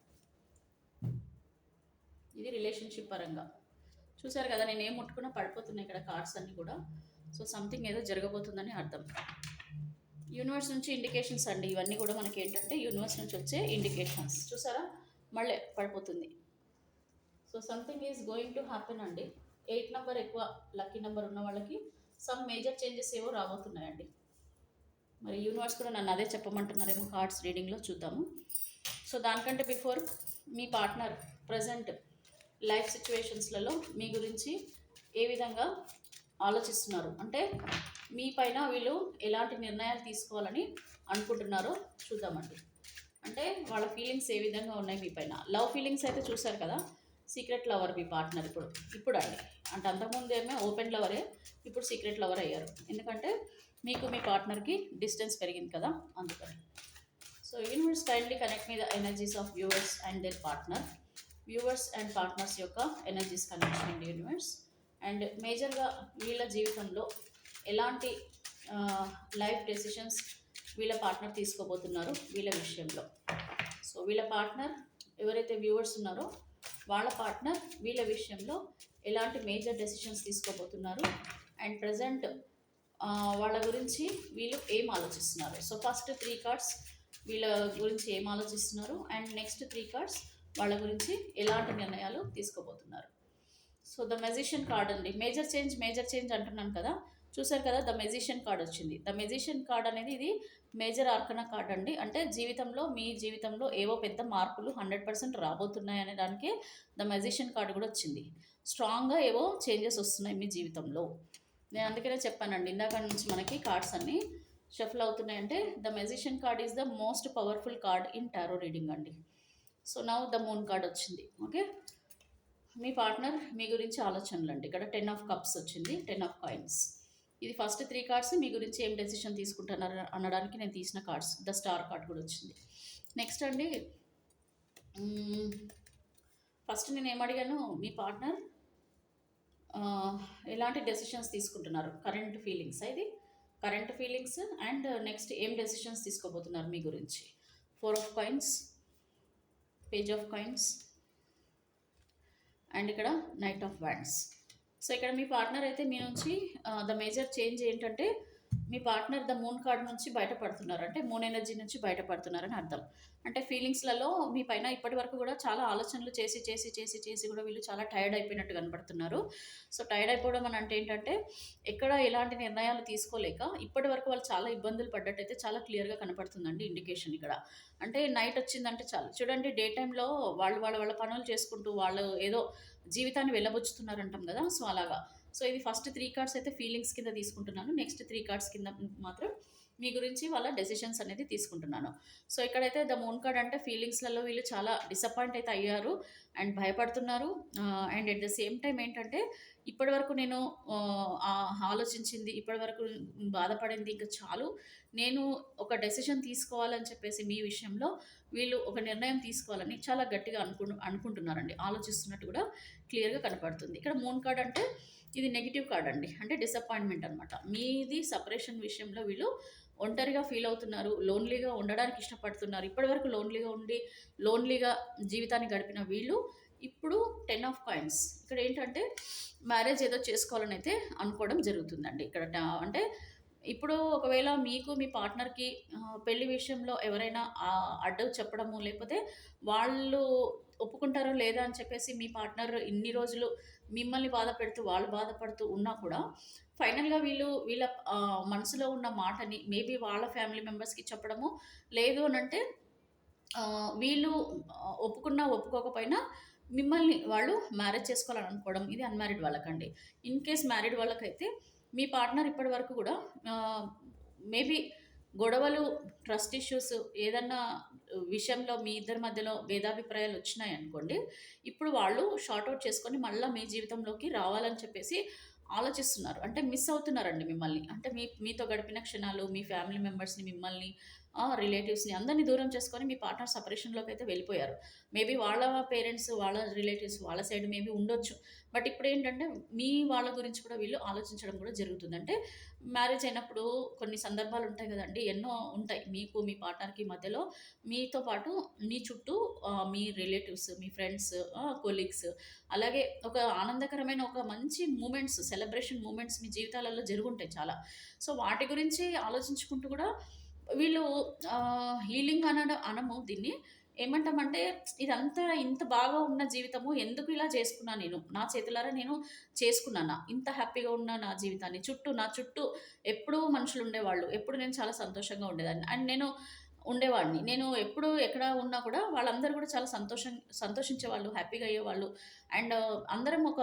ఇది రిలేషన్షిప్ పరంగా చూసారు కదా, నేను ఏం ముట్టుకున్నా పడిపోతున్నాయి ఇక్కడ కార్డ్స్ అన్నీ కూడా. సో సంథింగ్ ఏదో జరగబోతుందని అర్థం. యూనివర్స్ నుంచి ఇండికేషన్స్ అండి ఇవన్నీ కూడా. మనకి ఏంటంటే యూనివర్స్ నుంచి వచ్చే ఇండికేషన్స్. చూసారా మళ్ళీ పడిపోతుంది. So something is going to happen అండి. 8 నెంబర్ ఎక్కువ లక్కీ నెంబర్ ఉన్న వాళ్ళకి సమ్ మేజర్ చేంజెస్ ఏవో రాబోతున్నాయండి. మరి యూనివర్స్ కూడా నన్ను అదే చెప్పమంటున్నారేమో కార్డ్స్ రీడింగ్లో, చూద్దాము. సో దానికంటే బిఫోర్ మీ పార్ట్నర్ ప్రజెంట్ లైఫ్ సిచ్యువేషన్స్లలో మీ గురించి ఏ విధంగా ఆలోచిస్తున్నారు, అంటే మీ పైన వీళ్ళు ఎలాంటి నిర్ణయాలు తీసుకోవాలని అనుకుంటున్నారో చూద్దామండి. అంటే వాళ్ళ ఫీలింగ్స్ ఏ విధంగా ఉన్నాయి మీ పైన. లవ్ ఫీలింగ్స్ అయితే చూసారు కదా, సీక్రెట్ లవర్ మీ పార్ట్నర్ ఇప్పుడు అండి. అంటే అంతకుముందు ఏమో ఓపెన్ లవరే, ఇప్పుడు సీక్రెట్ లవర్ అయ్యారు. ఎందుకంటే మీకు మీ పార్ట్నర్కి డిస్టెన్స్ పెరిగింది కదా, అందుకని. So universe kindly connect me the energies of viewers and their partner. Viewers and partners యొక్క ఎనర్జీస్ కనెక్షన్ అండి యూనివర్స్. అండ్ మేజర్గా వీళ్ళ జీవితంలో ఎలాంటి లైఫ్ డెసిషన్స్ వీళ్ళ పార్ట్నర్ తీసుకోబోతున్నారు వీళ్ళ విషయంలో. సో వీళ్ళ పార్ట్నర్ ఎవరైతే వ్యూవర్స్ ఉన్నారో వాళ్ళ పార్ట్నర్ వీళ్ళ విషయంలో ఎలాంటి మేజర్ డెసిషన్స్ తీసుకోబోతున్నారు అండ్ ప్రజెంట్ వాళ్ళ గురించి వీళ్ళు ఏం ఆలోచిస్తున్నారు. సో ఫస్ట్ 3 కార్డ్స్ వీళ్ళ గురించి ఏం ఆలోచిస్తున్నారు అండ్ నెక్స్ట్ 3 కార్డ్స్ వాళ్ళ గురించి ఎలాంటి నిర్ణయాలు తీసుకోబోతున్నారు. సో ద మెజిషియన్ కార్డ్ అండి. మేజర్ చేంజ్ అంటున్నాను కదా, చూసారు కదా, ద మెజిషియన్ కార్డ్ వచ్చింది. ద మెజిషియన్ కార్డ్ అనేది ఇది మేజర్ ఆర్కనా కార్డ్ అండి. అంటే జీవితంలో మీ జీవితంలో ఏవో పెద్ద మార్పులు 100% రాబోతున్నాయి అనే దానికే ద మెజిషియన్ కార్డ్ కూడా వచ్చింది. స్ట్రాంగ్గా ఏవో చేంజెస్ వస్తున్నాయి మీ జీవితంలో. నేను అందుకనే చెప్పానండి ఇందాక నుంచి మనకి కార్డ్స్ అన్నీ షఫల్ అవుతున్నాయంటే the magician card is the most powerful card in tarot reading అండి. So now the moon card వచ్చింది. ఓకే, మీ పార్ట్నర్ మీ గురించి ఆలోచనలు అండి. ఇక్కడ 10 ఆఫ్ కప్స్ వచ్చింది, 10 ఆఫ్ కాయిన్స్. ఇది ఫస్ట్ 3 కార్డ్స్ మీ గురించి ఏం డెసిషన్ తీసుకుంటున్నారు అనడానికి నేను తీసిన కార్డ్స్. ద స్టార్ కార్డ్ కూడా వచ్చింది. నెక్స్ట్ అండి, ఫస్ట్ నేను ఏమడిగాను, మీ పార్ట్నర్ ఎలాంటి డెసిషన్స్ తీసుకుంటున్నారు, కరెంట్ ఫీలింగ్స్, ఇది కరెంట్ ఫీలింగ్స్ అండ్ నెక్స్ట్ ఏం డెసిషన్స్ తీసుకోబోతున్నారు మీ గురించి. 4 of coins, page of coins and ఇక్కడ నైట్ ఆఫ్ వ్యాండ్స్. సో ఇక్కడ మీ పార్ట్నర్ అయితే మీ నుంచి ద మేజర్ చేంజ్ ఏంటంటే మీ పార్ట్నర్ ద మూన్ కార్డ్ నుంచి బయటపడుతున్నారు, అంటే మూన్ ఎనర్జీ నుంచి బయటపడుతున్నారని అర్థం. అంటే ఫీలింగ్స్లలో మీ పైన ఇప్పటి వరకు కూడా చాలా ఆలోచనలు చేసి చేసి చేసి చేసి కూడా వీళ్ళు చాలా టైర్డ్ అయిపోయినట్టు కనపడుతున్నారు. సో టైర్డ్ అయిపోవడం అని అంటే ఏంటంటే ఎక్కడ ఎలాంటి నిర్ణయాలు తీసుకోలేక ఇప్పటి వరకు వాళ్ళు చాలా ఇబ్బందులు పడ్డట్టయితే చాలా క్లియర్గా కనపడుతుందండి ఇండికేషన్ ఇక్కడ. అంటే నైట్ వచ్చిందంటే చాలు, చూడండి డే టైంలో వాళ్ళు వాళ్ళ వాళ్ళ పనులు చేసుకుంటూ వాళ్ళు ఏదో జీవితాన్ని వెళ్ళబుచ్చుతున్నారు అంటాం కదా, సో అలాగా. సో ఇది ఫస్ట్ 3 కార్డ్స్ అయితే ఫీలింగ్స్ కింద తీసుకుంటున్నాను, నెక్స్ట్ 3 కార్డ్స్ కింద మాత్రం మీ గురించి వాళ్ళ డెసిషన్స్ అనేది తీసుకుంటున్నాను. సో ఇక్కడైతే ద మూన్ కార్డ్ అంటే ఫీలింగ్స్లలో వీళ్ళు చాలా డిసప్పాయింట్ అయితే అయ్యారు అండ్ భయపడుతున్నారు. And at the same time ఏంటంటే ఇప్పటి వరకు నేను ఆలోచించింది, ఇప్పటి వరకు బాధపడింది ఇంకా చాలు, నేను ఒక డెసిషన్ తీసుకోవాలని చెప్పేసి మీ విషయంలో వీళ్ళు ఒక నిర్ణయం తీసుకోవాలని చాలా గట్టిగా అనుకుంటున్నారండి, ఆలోచిస్తున్నట్టు కూడా క్లియర్గా కనపడుతుంది. ఇక్కడ మూన్ కార్డ్ అంటే ఇది నెగిటివ్ కార్డ్ అండి, అంటే డిసప్పాయింట్మెంట్ అనమాట. మీది సపరేషన్ విషయంలో వీళ్ళు ఒంటరిగా ఫీల్ అవుతున్నారు, లోన్లీగా ఉండడానికి ఇష్టపడుతున్నారు. ఇప్పటివరకు లోన్లీగా జీవితాన్ని గడిపిన వీళ్ళు ఇప్పుడు 10 ఆఫ్ కాయిన్స్, ఇక్కడ ఏంటంటే మ్యారేజ్ ఏదో చేసుకోవాలని అయితే అనుకోవడం జరుగుతుందండి. ఇక్కడ అంటే ఇప్పుడు ఒకవేళ మీకు మీ పార్ట్నర్కి పెళ్లి విషయంలో ఎవరైనా అడ్డు చెప్పడము, లేకపోతే వాళ్ళు ఒప్పుకుంటారో లేదా అని చెప్పేసి మీ పార్ట్నర్ ఇన్ని రోజులు మిమ్మల్ని బాధ పెడుతూ వాళ్ళు బాధపడుతూ ఉన్నా కూడా ఫైనల్గా వీళ్ళ మనసులో ఉన్న మాటని మేబీ వాళ్ళ ఫ్యామిలీ మెంబర్స్కి చెప్పడము, లేదు అని అంటే వీళ్ళు ఒప్పుకున్నా ఒప్పుకోకపోయినా మిమ్మల్ని వాళ్ళు మ్యారేజ్ చేసుకోవాలని అనుకోవడం, ఇది అన్మ్యారీడ్ వాళ్ళకండి. ఇన్ కేస్ మ్యారీడ్ వాళ్ళకైతే మీ పార్ట్నర్ ఇప్పటి వరకు కూడా మేబీ గొడవలు, ట్రస్ట్ ఇష్యూస్, ఏదన్నా విషయంలో మీ ఇద్దరి మధ్యలో భేదాభిప్రాయాలు వచ్చినాయి అనుకోండి, ఇప్పుడు వాళ్ళు షార్ట్అవుట్ చేసుకొని మళ్ళీ మీ జీవితంలోకి రావాలని చెప్పేసి ఆలోచిస్తున్నారు. అంటే మిస్ అవుతున్నారండి మిమ్మల్ని, అంటే మీతో గడిపిన క్షణాలు, మీ ఫ్యామిలీ మెంబర్స్ని, మిమ్మల్ని, రిలేటివ్స్ని అందరినీ దూరం చేసుకొని మీ పార్ట్నర్ సపరేషన్లోకి అయితే వెళ్ళిపోయారు. మేబీ వాళ్ళ పేరెంట్స్, వాళ్ళ రిలేటివ్స్ వాళ్ళ సైడ్ మేబీ ఉండొచ్చు. బట్ ఇప్పుడు ఏంటంటే మీ వాళ్ళ గురించి కూడా వీళ్ళు ఆలోచించడం కూడా జరుగుతుంది. అంటే మ్యారేజ్ అయినప్పుడు కొన్ని సందర్భాలు ఉంటాయి కదండి, ఎన్నో ఉంటాయి మీకు మీ పార్ట్నర్కి మధ్యలో. మీతో పాటు మీ చుట్టూ మీ రిలేటివ్స్, మీ ఫ్రెండ్స్, కొలీగ్స్, అలాగే ఒక ఆనందకరమైన ఒక మంచి మూమెంట్స్, సెలబ్రేషన్ మూమెంట్స్ మీ జీవితాలలో జరుగుంటాయి చాలా. సో వాటి గురించి ఆలోచించుకుంటూ కూడా వీళ్ళు హీలింగ్ అనము దీన్ని, ఏమంటామంటే ఇదంతా ఇంత బాగా ఉన్న జీవితము ఎందుకు ఇలా చేసుకున్నా, నేను నా చేతులారా నేను చేసుకున్నానా ఇంత హ్యాపీగా ఉన్న నా జీవితాన్ని, నా చుట్టూ ఎప్పుడూ మనుషులు ఉండేవాళ్ళు, ఎప్పుడు నేను చాలా సంతోషంగా ఉండేదాన్ని అండ్ ఉండేవాడిని. నేను ఎప్పుడు ఎక్కడ ఉన్నా కూడా వాళ్ళందరూ కూడా చాలా సంతోషించేవాళ్ళు, హ్యాపీగా అయ్యేవాళ్ళు. అండ్ అందరం ఒక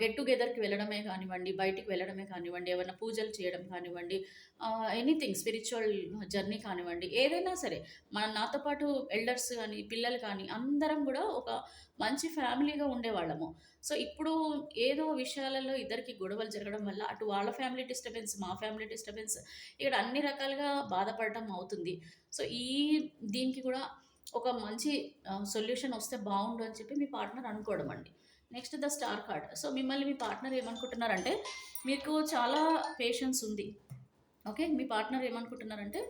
గెట్ టుగెదర్కి వెళ్ళడమే కానివ్వండి, బయటికి వెళ్ళడమే కానివ్వండి, ఏమైనా పూజలు చేయడం కానివ్వండి, ఎనీథింగ్ స్పిరిచువల్ జర్నీ కానివ్వండి, ఏదైనా సరే నాతో పాటు ఎల్డర్స్ కానీ పిల్లలు కానీ అందరం కూడా ఒక మంచి ఫ్యామిలీగా ఉండేవాళ్ళము. సో ఇప్పుడు ఏదో విషయాలలో ఇద్దరికి గొడవలు జరగడం వల్ల అటు వాళ్ళ ఫ్యామిలీ డిస్టర్బెన్స్, మా ఫ్యామిలీ డిస్టర్బెన్స్, ఇక్కడ అన్ని రకాలుగా బాధపడటం అవుతుంది. సో దీనికి కూడా ఒక మంచి సొల్యూషన్ వస్తే బాగుండు అని చెప్పి మీ పార్ట్నర్ అనుకోవడం అండి. Next the star card. So మిమ్మల్ని మీ పార్ట్నర్ ఏమనుకుంటున్నారంటే మీకు చాలా పేషెన్స్ ఉంది. ఓకే, మీ పార్ట్నర్ ఏమనుకుంటున్నారంటే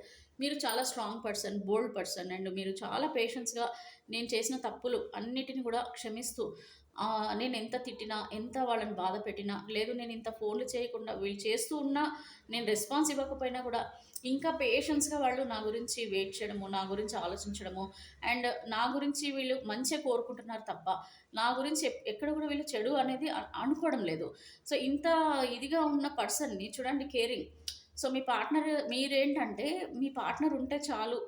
మీరు చాలా strong person, bold person, and మీరు చాలా పేషెన్స్గా నేను చేసిన తప్పులు అన్నిటిని కూడా క్షమిస్తూ నేను ఎంత తిట్టినా, ఎంత వాళ్ళని బాధ పెట్టినా, లేదు నేను ఇంత ఫోన్లు చేయకుండా వీళ్ళు చేస్తూ ఉన్నా, నేను రెస్పాన్స్ ఇవ్వకపోయినా కూడా ఇంకా పేషెన్స్గా వాళ్ళు నా గురించి వెయిట్ చేయడము, నా గురించి ఆలోచించడము, అండ్ నా గురించి వీళ్ళు మంచిగా కోరుకుంటున్నారు తప్ప నా గురించి ఎక్కడ కూడా వీళ్ళు చెడు అనేది అనుకోవడం లేదు. సో ఇంత ఇదిగా ఉన్న పర్సన్ని చూడండి, కేరింగ్. సో మీ పార్ట్నర్, మీరేంటంటే మీ పార్ట్నర్ ఉంటే చాలు,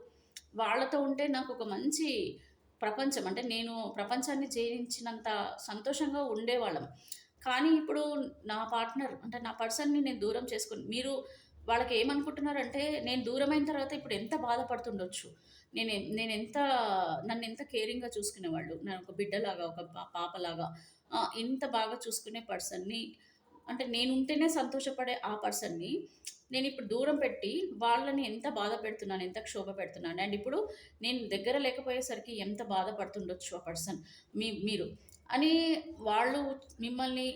వాళ్ళతో ఉంటే నాకు ఒక మంచి ప్రపంచం, అంటే నేను ప్రపంచాన్ని జయించినంత సంతోషంగా ఉండేవాళ్ళం. కానీ ఇప్పుడు నా పార్ట్నర్ అంటే నా పర్సన్ని నేను దూరం చేసుకుని, మీరు వాళ్ళకి ఏమనుకుంటున్నారంటే నేను దూరమైన తర్వాత ఇప్పుడు ఎంత బాధపడుతుండొచ్చు, నేను ఎంత, నన్ను ఎంత కేరింగ్గా చూసుకునేవాళ్ళు, నేను ఒక బిడ్డలాగా, ఒక పాపలాగా, ఇంత బాగా చూసుకునే పర్సన్ని, అంటే నేను ఉంటేనే సంతోషపడే ఆ పర్సన్ని నేను ఇప్పుడు దూరం పెట్టి వాళ్ళని ఎంత బాధ పెడుతున్నాను, ఎంత క్షోభ పెడుతున్నాను, అండ్ ఇప్పుడు నేను దగ్గర లేకపోయేసరికి ఎంత బాధపడుతుండొచ్చు ఆ పర్సన్, మీరు అని వాళ్ళు మిమ్మల్ని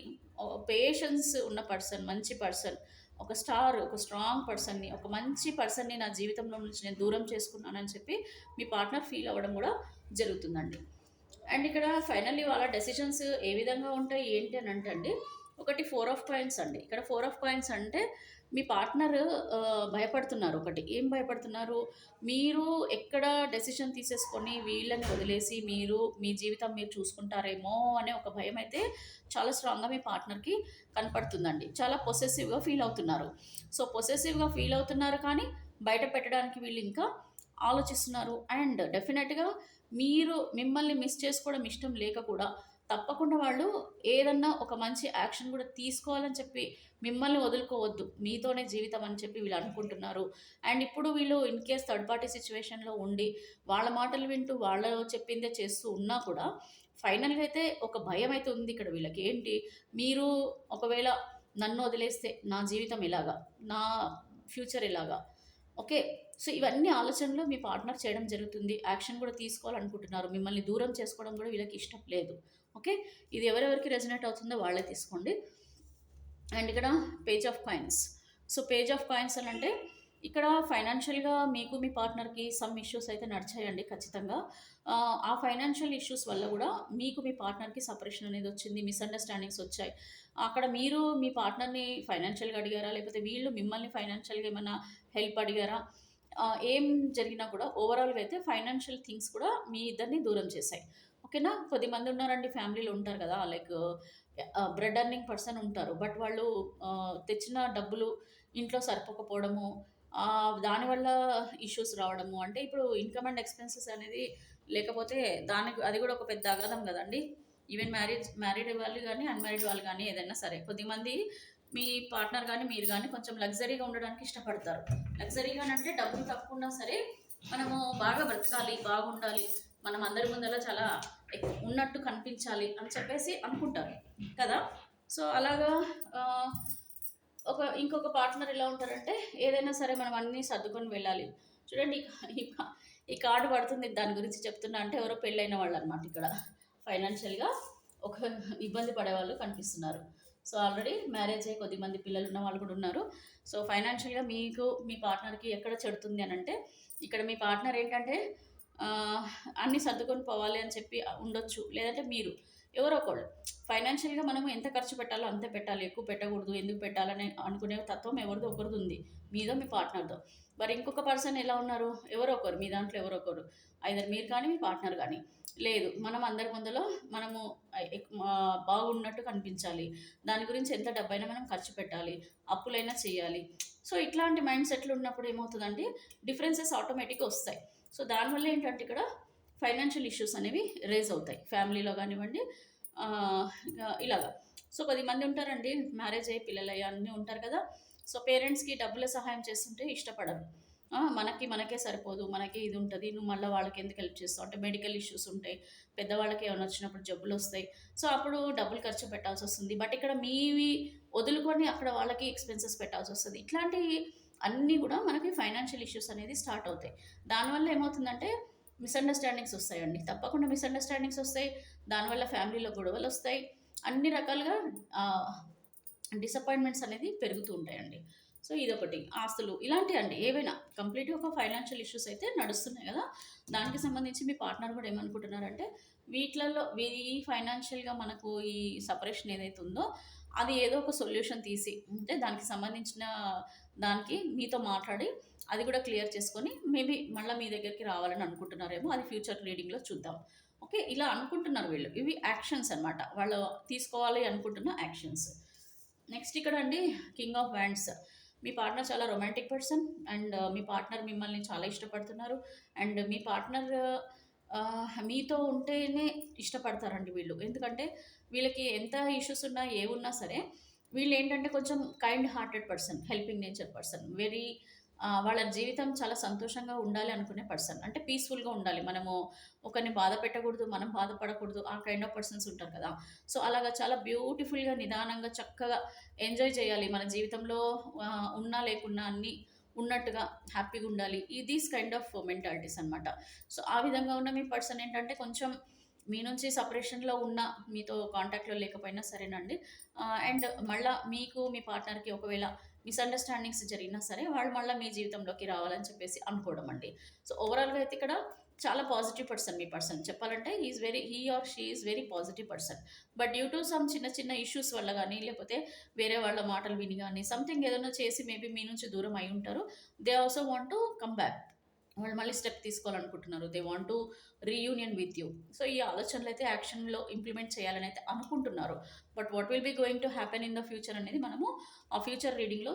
పేషెన్స్ ఉన్న పర్సన్, మంచి పర్సన్, ఒక స్టార్, ఒక స్ట్రాంగ్ పర్సన్ని, ఒక మంచి పర్సన్ని నా జీవితంలో నుంచి నేను దూరం చేసుకున్నానని చెప్పి మీ పార్ట్నర్ ఫీల్ అవ్వడం కూడా జరుగుతుందండి. అండ్ ఇక్కడ ఫైనల్లీ వాళ్ళ డెసిషన్స్ ఏ విధంగా ఉంటాయి ఏంటి అని అంటే అండి, ఒకటి 4 ఆఫ్ కాయిన్స్ అండి. ఇక్కడ 4 ఆఫ్ కాయిన్స్ అంటే మీ పార్ట్నర్ భయపడుతున్నారు. ఒకటి ఏం భయపడుతున్నారు, మీరు ఎక్కడ డెసిషన్ తీసేసుకొని వీళ్ళని వదిలేసి మీరు మీ జీవితం మీరు చూసుకుంటారేమో అనే ఒక భయం అయితే చాలా స్ట్రాంగ్గా మీ పార్ట్నర్కి కనపడుతుందండి. చాలా పొసెసివ్గా ఫీల్ అవుతున్నారు. సో పొసెసివ్గా ఫీల్ అవుతున్నారు కానీ బయట పెట్టడానికి వీళ్ళు ఇంకా ఆలోచిస్తున్నారు. అండ్ డెఫినెట్గా మీరు మిమ్మల్ని మిస్ చేసుకోవడం ఇష్టం లేక కూడా తప్పకుండా వాళ్ళు ఏదన్నా ఒక మంచి యాక్షన్ కూడా తీసుకోవాలని చెప్పి మిమ్మల్ని వదులుకోవద్దు, మీతోనే జీవితం అని చెప్పి వీళ్ళు అనుకుంటున్నారు. అండ్ ఇప్పుడు వీళ్ళు ఇన్ కేస్ థర్డ్ పార్టీ సిచ్యువేషన్లో ఉండి వాళ్ళ మాటలు వింటూ వాళ్ళు చెప్పిందే చేస్తూ ఉన్నా కూడా ఫైనల్గా అయితే ఒక భయం అయితే ఉంది ఇక్కడ వీళ్ళకి. ఏంటి, మీరు ఒకవేళ నన్ను వదిలేస్తే నా జీవితం ఎలాగా, నా ఫ్యూచర్ ఎలాగా, ఓకే. సో ఇవన్నీ ఆలోచనలు మీ పార్ట్నర్ చేయడం జరుగుతుంది. యాక్షన్ కూడా తీసుకోవాలనుకుంటున్నారు. మిమ్మల్ని దూరం చేసుకోవడం కూడా వీళ్ళకి ఇష్టం లేదు. ఓకే, ఇది ఎవరెవరికి రెజనేట్ అవుతుందో వాళ్ళే తీసుకోండి. అండ్ ఇక్కడ page of coins. So page of coins అని అంటే ఇక్కడ ఫైనాన్షియల్గా మీకు మీ పార్ట్నర్కి సమ్ ఇష్యూస్ అయితే నడిచాయండి ఖచ్చితంగా. ఆ ఫైనాన్షియల్ ఇష్యూస్ వల్ల కూడా మీకు మీ పార్ట్నర్కి సపరేషన్ అనేది వచ్చింది, మిస్అండర్స్టాండింగ్స్ వచ్చాయి. అక్కడ మీరు మీ పార్ట్నర్ని ఫైనాన్షియల్గా అడిగారా, లేకపోతే వీళ్ళు మిమ్మల్ని ఫైనాన్షియల్గా ఏమైనా హెల్ప్ అడిగారా, ఏం జరిగినా కూడా ఓవరాల్గా అయితే ఫైనాన్షియల్ థింగ్స్ కూడా మీ ఇద్దరిని దూరం చేశాయి. ఓకేనా. కొద్దిమంది ఉన్నారండి ఫ్యామిలీలో ఉంటారు కదా, లైక్ బ్రెడ్ అర్నింగ్ పర్సన్ ఉంటారు, బట్ వాళ్ళు తెచ్చిన డబ్బులు ఇంట్లో సరిపోకపోవడము, దానివల్ల ఇష్యూస్ రావడము, అంటే ఇప్పుడు ఇన్కమ్ అండ్ ఎక్స్పెన్సెస్ అనేది లేకపోతే దానికి అది కూడా ఒక పెద్ద అగాధం కదండి. ఈవెన్ మ్యారీడ్ వాళ్ళు కానీ అన్మ్యారీడ్ వాళ్ళు కానీ ఏదైనా సరే, కొద్దిమంది మీ పార్ట్నర్ కానీ మీరు కానీ కొంచెం లగ్జరీగా ఉండడానికి ఇష్టపడతారు. లగ్జరీగా అంటే డబ్బులు తక్కువ ఉన్నా సరే మనము బాగా బ్రతకాలి, బాగుండాలి, మనం అందరి ముందర చాలా ఉన్నట్టు కనిపించాలి అని చెప్పేసి అనుకుంటారు కదా. సో అలాగా ఇంకొక పార్ట్నర్ ఎలా ఉంటారంటే ఏదైనా సరే మనం అన్నీ సర్దుకొని వెళ్ళాలి. చూడండి, ఈ కార్డు పడుతుంది దాని గురించి చెప్తున్నా అంటే ఎవరో పెళ్ళైన వాళ్ళు అనమాట. ఇక్కడ ఫైనాన్షియల్గా ఒక ఇబ్బంది పడే వాళ్ళు కనిపిస్తున్నారు. సో ఆల్రెడీ మ్యారేజ్ అయ్యి కొద్దిమంది పిల్లలు ఉన్న వాళ్ళు కూడా ఉన్నారు. సో ఫైనాన్షియల్గా మీకు మీ పార్ట్నర్కి ఎక్కడ చెడుతుంది అని అంటే ఇక్కడ మీ పార్ట్నర్ ఏంటంటే అన్నీ సర్దుకొని పోవాలి అని చెప్పి ఉండొచ్చు, లేదంటే మీరు ఎవరో ఒకళ్ళు ఫైనాన్షియల్గా మనము ఎంత ఖర్చు పెట్టాలో అంతే పెట్టాలి, ఎక్కువ పెట్టకూడదు, ఎందుకు పెట్టాలని అనుకునే తత్వం ఎవరిదో ఒకరిది ఉంది, మీదో మీ పార్ట్నర్తో. మరి ఇంకొక పర్సన్ ఎలా ఉన్నారు, ఎవరో ఒకరు మీ దాంట్లో ఎవరో ఒకరు, ఐదర్ మీరు కానీ మీ పార్ట్నర్ కానీ, లేదు మనం అందరి ముందులో మనము బాగున్నట్టు కనిపించాలి, దాని గురించి ఎంత డబ్బైనా మనం ఖర్చు పెట్టాలి, అప్పులైనా చేయాలి. సో ఇట్లాంటి మైండ్ సెట్లు ఉన్నప్పుడు ఏమవుతుందంటే డిఫరెన్సెస్ ఆటోమేటిక్గా వస్తాయి. సో దానివల్ల ఏంటంటే ఇక్కడ ఫైనాన్షియల్ ఇష్యూస్ అనేవి రేజ్ అవుతాయి ఫ్యామిలీలో కానివ్వండి, ఇలాగా. సో 10 మంది ఉంటారండి, మ్యారేజ్ అయ్యి పిల్లలు అయ్యి అన్నీ ఉంటారు కదా. సో పేరెంట్స్కి డబ్బుల సహాయం చేస్తుంటే ఇష్టపడరు. మనకే సరిపోదు, మనకి ఇది ఉంటుంది, నువ్వు మళ్ళీ వాళ్ళకి ఎందుకు హెల్ప్ చేస్తావు, అంటే మెడికల్ ఇష్యూస్ ఉంటాయి, పెద్దవాళ్ళకి ఏమైనా వచ్చినప్పుడు జబ్బులు వస్తాయి. సో అప్పుడు డబ్బులు ఖర్చు పెట్టాల్సి వస్తుంది. బట్ ఇక్కడ మీవి వదులుకొని అక్కడ వాళ్ళకి ఎక్స్పెన్సెస్ పెట్టాల్సి వస్తుంది. ఇట్లాంటివి అన్నీ కూడా మనకి ఫైనాన్షియల్ ఇష్యూస్ అనేది స్టార్ట్ అవుతాయి. దానివల్ల ఏమవుతుందంటే మిస్అండర్స్టాండింగ్స్ వస్తాయండి, తప్పకుండా మిస్అండర్స్టాండింగ్స్ వస్తాయి. దానివల్ల ఫ్యామిలీలో గొడవలు వస్తాయి. అన్ని రకాలుగా డిసప్పాయింట్మెంట్స్ అనేది పెరుగుతూ ఉంటాయండి. సో ఇదొకటి. ఆస్తులు ఇలాంటివి అండి ఏవైనా కంప్లీట్‌గా ఒక ఫైనాన్షియల్ ఇష్యూస్ అయితే నడుస్తున్నాయి గదా! దానికి సంబంధించి మీ పార్ట్నర్ గూడా ఏమనుకుంటున్నారంటే వీట్లల్లో ఈ ఫైనాన్షియల్‌గా మనకు ఈ సెపరేషన్ ఏదైతే ఉందో అది ఏదో ఒక సొల్యూషన్ తీసి అంటే దానికి సంబంధించిన దానికి మీతో మాట్లాడి అది కూడా క్లియర్ చేసుకొని మేబీ మళ్ళీ మీ దగ్గరికి రావాలని అనుకుంటున్నారేమో. అది ఫ్యూచర్ రీడింగ్‌లో చూద్దాం. ఓకే. ఇలా అనుకుంటున్నారు వీళ్ళు. ఇవి యాక్షన్స్ అనమాట. వాళ్ళు తీసుకోవాలి అనుకుంటున్న యాక్షన్స్. నెక్స్ట్ ఇక్కడ అండి కింగ్ ఆఫ్ వ్యాండ్స్. మీ పార్ట్నర్ చాలా రొమాంటిక్ పర్సన్ అండ్ మీ పార్ట్నర్ మిమ్మల్ని చాలా ఇష్టపడుతున్నారు. అండ్ మీ పార్ట్నర్ మీతో ఉంటేనే ఇష్టపడతారండి వీళ్ళు. ఎందుకంటే వీళ్ళకి ఎంత ఇష్యూస్ ఉన్నా ఏవున్నా సరే వీళ్ళు ఏంటంటే కొంచెం kind hearted person, helping nature person, very వాళ్ళ జీవితం చాలా సంతోషంగా ఉండాలి అనుకునే పర్సన్. అంటే పీస్ఫుల్గా ఉండాలి. మనము ఒకరిని బాధ పెట్టకూడదు, మనం బాధపడకూడదు. ఆ కైండ్ ఆఫ్ పర్సన్స్ ఉంటారు కదా! సో అలాగా చాలా బ్యూటిఫుల్గా నిదానంగా చక్కగా ఎంజాయ్ చేయాలి మన జీవితంలో. ఉన్నా లేకున్నా అన్నీ ఉన్నట్టుగా హ్యాపీగా ఉండాలి. దీస్ కైండ్ ఆఫ్ మెంటాలిటీస్ అనమాట. సో ఆ విధంగా ఉన్న మీ పర్సన్ ఏంటంటే కొంచెం మీ నుంచి సపరేషన్లో ఉన్న మీతో కాంటాక్ట్లో లేకపోయినా సరేనండి. అండ్ మళ్ళీ మీకు మీ పార్ట్నర్కి ఒకవేళ మిస్అండర్స్టాండింగ్స్ జరిగినా సరే వాళ్ళు మళ్ళీ మీ జీవితంలోకి రావాలని చెప్పేసి అనుకోవడం అండి. సో ఓవరాల్గా అయితే ఇక్కడ చాలా పాజిటివ్ పర్సన్ మీ పర్సన్. చెప్పాలంటే he or she is very positive person. But due to some చిన్న చిన్న ఇష్యూస్ వల్ల కానీ లేకపోతే వేరే వాళ్ళ మాటలు విని కానీ సంథింగ్ ఏదైనా చేసి మేబీ మీ నుంచి దూరం అయి ఉంటారు. They also want to come back. వాళ్ళు మళ్ళీ స్టెప్ తీసుకోవాలనుకుంటున్నారు. They want to reunion with you. So ఈ ఆలోచనలు అయితే యాక్షన్లో ఇంప్లిమెంట్ చేయాలని అయితే అనుకుంటున్నారు. But what will be going to happen in the future అనేది మనము ఆ ఫ్యూచర్ రీడింగ్లో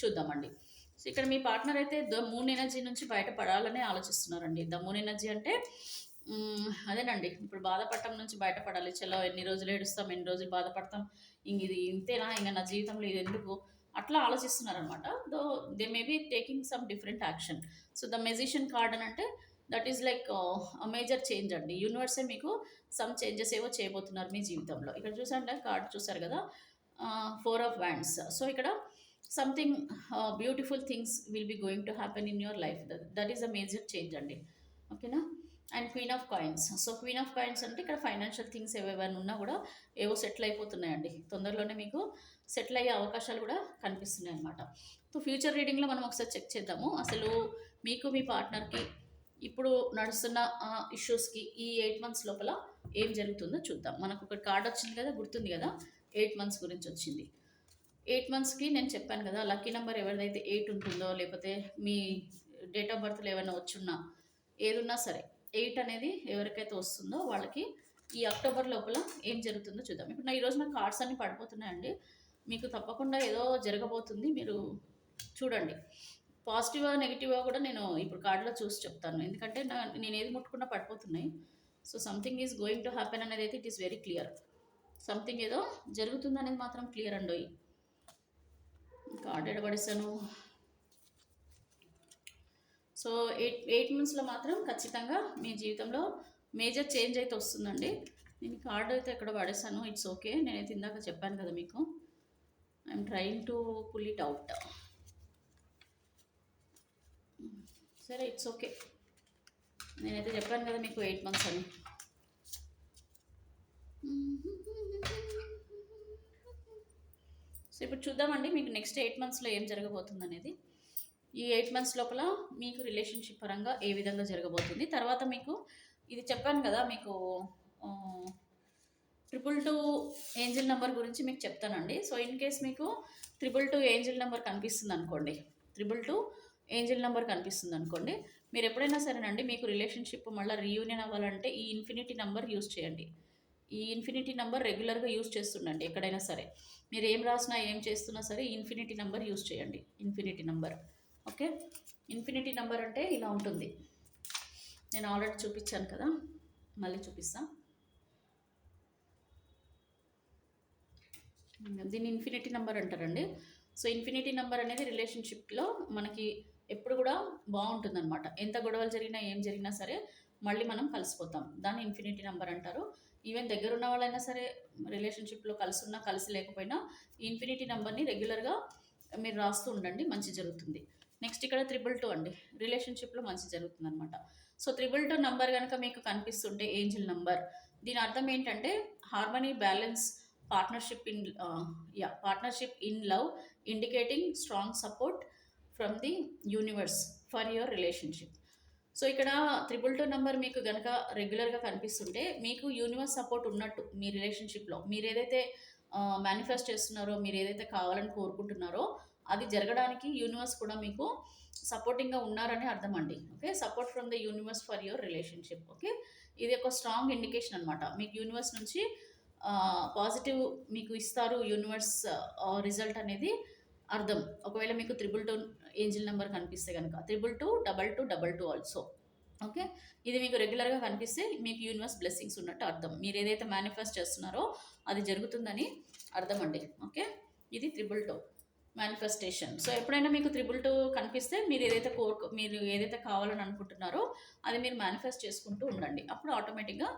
చూద్దామండి. సో ఇక్కడ మీ పార్ట్నర్ అయితే ద మూన్ ఎనర్జీ నుంచి బయటపడాలని ఆలోచిస్తున్నారండి. ద మూన్ ఎనర్జీ అంటే అదేనండి. ఇప్పుడు బాధపడటం నుంచి బయటపడాలి. చలో ఎన్ని రోజులు ఏడుస్తాం, ఎన్ని రోజులు బాధపడతాం, ఇంక ఇది ఇంతేనా, ఇంక నా జీవితంలో ఇది ఎందుకు, అట్లా ఆలోచిస్తున్నారనమాట. Though they may be taking some different action. So the magician card అని అంటే that is like major change అండి. యూనివర్సే మీకు సమ్ చేంజెస్ ఏవో చేయబోతున్నారు మీ జీవితంలో. ఇక్కడ చూసంటే కార్డ్ చూసారు కదా, 4 ఆఫ్ వ్యాండ్స్. సో ఇక్కడ something beautiful things will be going to happen in your life. That is a major change అండి. ఓకేనా. And queen of coins. So queen of coins అంటే ఇక్కడ ఫైనాన్షియల్ థింగ్స్ ఏవేవైనా ఉన్నా కూడా ఏవో సెటిల్ అయిపోతున్నాయండి. తొందరలోనే మీకు సెటిల్ అయ్యే అవకాశాలు కూడా కనిపిస్తున్నాయి అనమాట. సో ఫ్యూచర్ రీడింగ్లో మనం ఒకసారి చెక్ చేద్దాము. అసలు మీకు మీ పార్ట్నర్కి ఇప్పుడు నడుస్తున్న ఇష్యూస్కి ఈ 8 మంత్స్ లోపల ఏం జరుగుతుందో చూద్దాం. మనకు ఒక కార్డ్ వచ్చింది కదా, గుర్తుంది కదా, 8 మంత్స్ గురించి వచ్చింది. 8 మంత్స్కి నేను చెప్పాను కదా, లక్కీ నెంబర్ ఎవరిదైతే 8 ఉంటుందో లేకపోతే మీ డేట్ ఆఫ్ బర్త్లో ఏమైనా వచ్చున్నా ఏదున్నా సరే 8 అనేది ఎవరికైతే వస్తుందో వాళ్ళకి ఈ అక్టోబర్ లోపల ఏం జరుగుతుందో చూద్దాం. ఇప్పుడు ఈరోజు నాకు కార్డ్స్ అన్నీ పడిపోతున్నాయండి. మీకు తప్పకుండా ఏదో జరగబోతుంది. మీరు చూడండి. పాజిటివా నెగిటివా కూడా నేను ఇప్పుడు కార్డులో చూసి చెప్తాను. ఎందుకంటే నేను ఏది ముట్టుకున్నా పడిపోతున్నాయి. So something is going to happen అనేది అయితే it is very clear. Something ఏదో జరుగుతుంది అనేది మాత్రం క్లియర్ అండి. కార్డు ఎడబడిస్తాను. సో 8 మంత్స్లో మాత్రం ఖచ్చితంగా మీ జీవితంలో మేజర్ చేంజ్ అయితే వస్తుందండి. నేను కార్డు అయితే ఎక్కడ పడేస్తాను. It's okay. నేనైతే ఇందాక చెప్పాను కదా మీకు, I'm trying to pull it out. సరే, ఇట్స్ ఓకే. నేనైతే చెప్పాను కదా మీకు 8 మంత్స్ అని. సో ఇప్పుడు చూద్దామండి మీకు నెక్స్ట్ 8 మంత్స్లో ఏం జరగబోతుంది అనేది. ఈ 8 మంత్స్ లోపల మీకు రిలేషన్షిప్ పరంగా ఏ విధంగా జరగబోతుంది. తర్వాత మీకు ఇది చెప్పాను కదా మీకు 222 ఏంజిల్ నెంబర్ గురించి మీకు చెప్తానండి. సో ఇన్ కేస్ మీకు 222 ఏంజిల్ నెంబర్ కనిపిస్తుంది అనుకోండి, 222 ఏంజిల్ నెంబర్ కనిపిస్తుంది అనుకోండి, మీరు ఎప్పుడైనా సరేనండి మీకు రిలేషన్షిప్ మళ్ళీ రీయూనియన్ అవ్వాలంటే ఈ ఇన్ఫినిటీ నెంబర్ యూజ్ చేయండి. ఈ ఇన్ఫినిటీ నెంబర్ రెగ్యులర్గా యూజ్ చేస్తుండండి. ఎక్కడైనా సరే మీరు ఏం రాసినా ఏం చేస్తున్నా సరే ఇన్ఫినిటీ నెంబర్ యూజ్ చేయండి. Infinity number. Okay. Infinity number అంటే ఇలా ఉంటుంది. నేను ఆల్రెడీ చూపించాను కదా, మళ్ళీ చూపిస్తా. దీన్ని ఇన్ఫినిటీ నెంబర్ అంటారండి. సో ఇన్ఫినిటీ నెంబర్ అనేది రిలేషన్షిప్లో మనకి ఎప్పుడు కూడా బాగుంటుందన్నమాట. ఎంత గొడవలు జరిగినా ఏం జరిగినా సరే మళ్ళీ మనం కలిసిపోతాం. దాన్ని ఇన్ఫినిటీ నెంబర్ అంటారు. ఈవెన్ దగ్గర ఉన్న వాళ్ళైనా సరే రిలేషన్షిప్లో కలిసి ఉన్నా కలిసి లేకపోయినా ఈ ఇన్ఫినిటీ నెంబర్ని రెగ్యులర్గా మీరు రాస్తూ ఉండండి, మంచి జరుగుతుంది. నెక్స్ట్ ఇక్కడ 222 అండి, రిలేషన్షిప్లో మంచి జరుగుతుంది అనమాట. సో 222 నెంబర్ కనుక మీకు కనిపిస్తుంటే ఏంజిల్ నెంబర్, దీని అర్థం ఏంటంటే harmony, balance partnership in love, indicating strong support from the universe for your relationship. So ఇక్కడ 222 నెంబర్ మీకు గనక రెగ్యులర్గా కనిపిస్తుంటే మీకు యూనివర్స్ సపోర్ట్ ఉన్నట్టు మీ రిలేషన్షిప్లో. మీరు ఏదైతే మేనిఫెస్ట్ చేస్తున్నారో, మీరు ఏదైతే కావాలని కోరుకుంటున్నారో అది జరగడానికి యూనివర్స్ కూడా మీకు సపోర్టింగ్గా ఉన్నారని అర్థం అండి. Okay, support from the universe for your relationship. Okay, ఇది ఒక స్ట్రాంగ్ ఇండికేషన్ అనమాట. మీకు యూనివర్స్ నుంచి పాజిటివ్ మీకు ఇస్తారు యూనివర్స్ రిజల్ట్ అనేది అర్థం. ఒకవేళ మీకు 222 ఏంజిల్ నెంబర్ కనిపిస్తే కనుక 222 ఆల్సో. ఓకే, ఇది మీకు రెగ్యులర్గా కనిపిస్తే మీకు యూనివర్స్ బ్లెస్సింగ్స్ ఉన్నట్టు అర్థం. మీరు ఏదైతే మేనిఫెస్ట్ చేస్తున్నారో అది జరుగుతుందని అర్థం అండి. ఓకే, ఇది 222 మేనిఫెస్టేషన్. సో ఎప్పుడైనా మీకు 222 కనిపిస్తే మీరు ఏదైతే కావాలని అనుకుంటున్నారో అది మీరు మేనిఫెస్ట్ చేసుకుంటూ ఉండండి. అప్పుడు ఆటోమేటిక్గా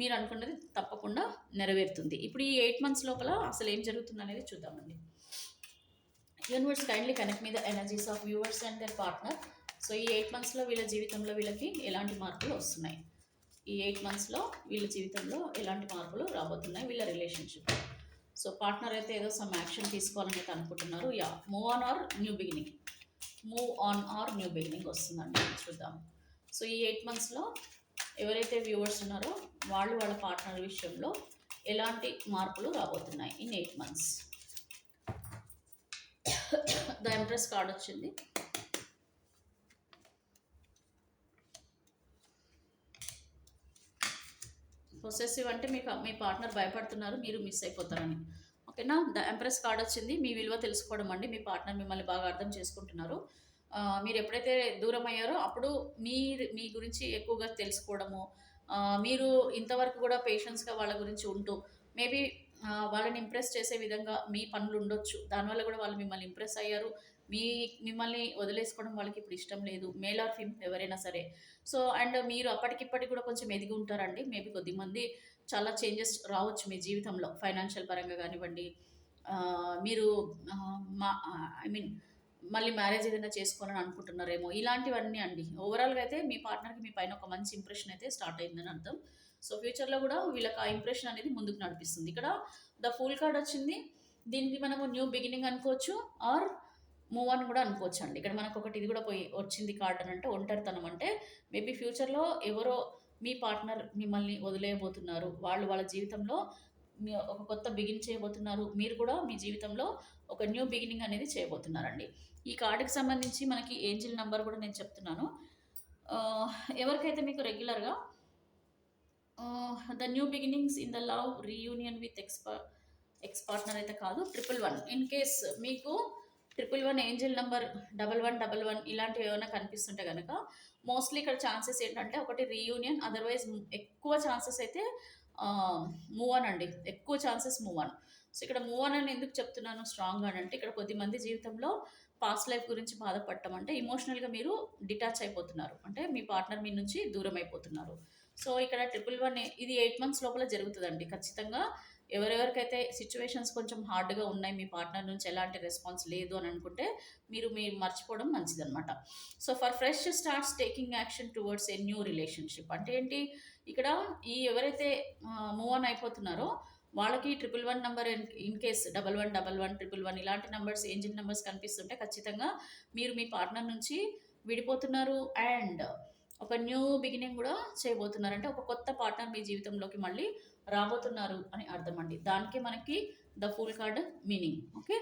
మీరు అనుకున్నది తప్పకుండా నెరవేరుతుంది. ఇప్పుడు ఈ 8 months లోపల అసలు ఏం జరుగుతుంది అనేది చూద్దామండి. Universe kindly connect me the energies of viewers and their partner. So ఈ 8 monthsలో వీళ్ళ జీవితంలో వీళ్ళకి ఎలాంటి మార్పులు వస్తున్నాయి, ఈ 8 monthsలో వీళ్ళ జీవితంలో ఎలాంటి మార్పులు రాబోతున్నాయి వీళ్ళ రిలేషన్షిప్. సో పార్ట్నర్ అయితే ఏదో సమ్ యాక్షన్ తీసుకోవాలని అయితే అనుకుంటున్నారు. Move on or new beginning వస్తుందండి, చూద్దాం. సో ఈ 8 monthsలో ఎవరైతే వ్యూవర్స్ ఉన్నారో వాళ్ళ పార్ట్నర్ విషయంలో ఎలాంటి మార్పులు రాబోతున్నాయి in 8 months. The empress card వచ్చింది. పొసెసివ్ అంటే మీ పార్ట్నర్ భయపడుతున్నారు, మీరు మిస్ అయిపోతారని. ఓకేనా, ద ఎంప్రెస్ కార్డ్ వచ్చింది. మీ విలువ తెలుసుకోవడం అండి. మీ పార్ట్నర్ మిమ్మల్ని బాగా అర్థం చేసుకుంటున్నారు. మీరు ఎప్పుడైతే దూరం అయ్యారో అప్పుడు మీ గురించి ఎక్కువగా తెలుసుకోవడము, మీరు ఇంతవరకు కూడా పేషెన్స్గా వాళ్ళ గురించి ఉంటూ మేబీ వాళ్ళని ఇంప్రెస్ చేసే విధంగా మీ పనులు ఉండొచ్చు. దానివల్ల కూడా వాళ్ళు మిమ్మల్ని ఇంప్రెస్ అయ్యారు. మిమ్మల్ని వదిలేసుకోవడం వాళ్ళకి ఇప్పుడు ఇష్టం లేదు, మేల్ ఆర్ ఫీమేల్ ఎవరైనా సరే. సో అండ్ మీరు అప్పటికిప్పటికి కూడా కొంచెం ఎదిగి ఉంటారండి. మేబీ కొద్దిమంది చాలా చేంజెస్ రావచ్చు మీ జీవితంలో, ఫైనాన్షియల్ పరంగా కానివ్వండి. మీరు మళ్ళీ మ్యారేజ్ ఏదైనా చేసుకోవాలని అనుకుంటున్నారేమో, ఇలాంటివన్నీ అండి. ఓవరాల్గా అయితే మీ పార్ట్నర్కి మీ పైన ఒక మంచి ఇంప్రెషన్ అయితే స్టార్ట్ అయిందని అర్థం. సో ఫ్యూచర్లో కూడా వీళ్ళకి ఆ ఇంప్రెషన్ అనేది ముందుకు నడిపిస్తుంది. ఇక్కడ ద ఫూల్ కార్డ్ వచ్చింది. దీనికి మనము న్యూ బిగినింగ్ అనుకోవచ్చు ఆర్ మూవ్ ఆన్ కూడా అనుకోవచ్చు అండి. ఇక్కడ మనకు ఒకటి ఇది కూడా వచ్చింది కార్డ్ అని అంటే ఒంటరితనం. అంటే మేబీ ఫ్యూచర్లో ఎవరో మీ పార్ట్నర్ మిమ్మల్ని వదిలేయబోతున్నారు, వాళ్ళ జీవితంలో ఒక కొత్త బిగిన్ చేయబోతున్నారు. మీరు కూడా మీ జీవితంలో ఒక న్యూ బిగినింగ్ అనేది చేయబోతున్నారండి. ఈ కార్డుకి సంబంధించి మనకి ఏంజిల్ నెంబర్ కూడా నేను చెప్తున్నాను. ఎవరికైతే మీకు రెగ్యులర్గా the new beginnings in the love reunion with X partner అయితే కాదు, 111. ఇన్ కేస్ మీకు 111 ఏంజిల్ నెంబర్ 1111 ఇలాంటివి ఏమైనా కనిపిస్తుంటే కనుక మోస్ట్లీ ఇక్కడ ఛాన్సెస్ ఏంటంటే ఒకటి రీయూనియన్, అదర్వైజ్ ఎక్కువ ఛాన్సెస్ అయితే మూవ్ ఆన్ అండి. ఎక్కువ ఛాన్సెస్ మూవ్ ఆన్. సో ఇక్కడ మూవ్ ఆన్ అని ఎందుకు చెప్తున్నాను స్ట్రాంగ్ అని అంటే, ఇక్కడ కొద్దిమంది జీవితంలో పాస్ట్ లైఫ్ గురించి బాధపడటం అంటే ఎమోషనల్గా మీరు డిటాచ్ అయిపోతున్నారు, అంటే మీ పార్ట్నర్ మీ నుంచి దూరం అయిపోతున్నారు. సో ఇక్కడ 111 ఇది 8 months లోపల జరుగుతుందండి ఖచ్చితంగా. ఎవరెవరికైతే సిచ్యువేషన్స్ కొంచెం హార్డ్గా ఉన్నాయి, మీ పార్ట్నర్ నుంచి ఎలాంటి రెస్పాన్స్ లేదు అని అనుకుంటే మీరు మర్చిపోవడం మంచిదన్నమాట. So for fresh starts taking action towards a new relationship అంటే ఏంటి, ఇక్కడ ఎవరైతే మూవ్ ఆన్ అయిపోతున్నారో వాళ్ళకి 111 నెంబర్ ఇన్ కేస్ 1111 ఇలాంటి నెంబర్స్ ఏంజిల్ నెంబర్స్ కనిపిస్తుంటే ఖచ్చితంగా మీరు మీ పార్ట్నర్ నుంచి విడిపోతున్నారు అండ్ ఒక న్యూ బిగినింగ్ కూడా చేయబోతున్నారు. అంటే ఒక కొత్త పార్ట్నర్ మీ జీవితంలోకి మళ్ళీ రాబోతున్నారు అని అర్థం అండి. దానికి మనకి the full card meaning. Okay,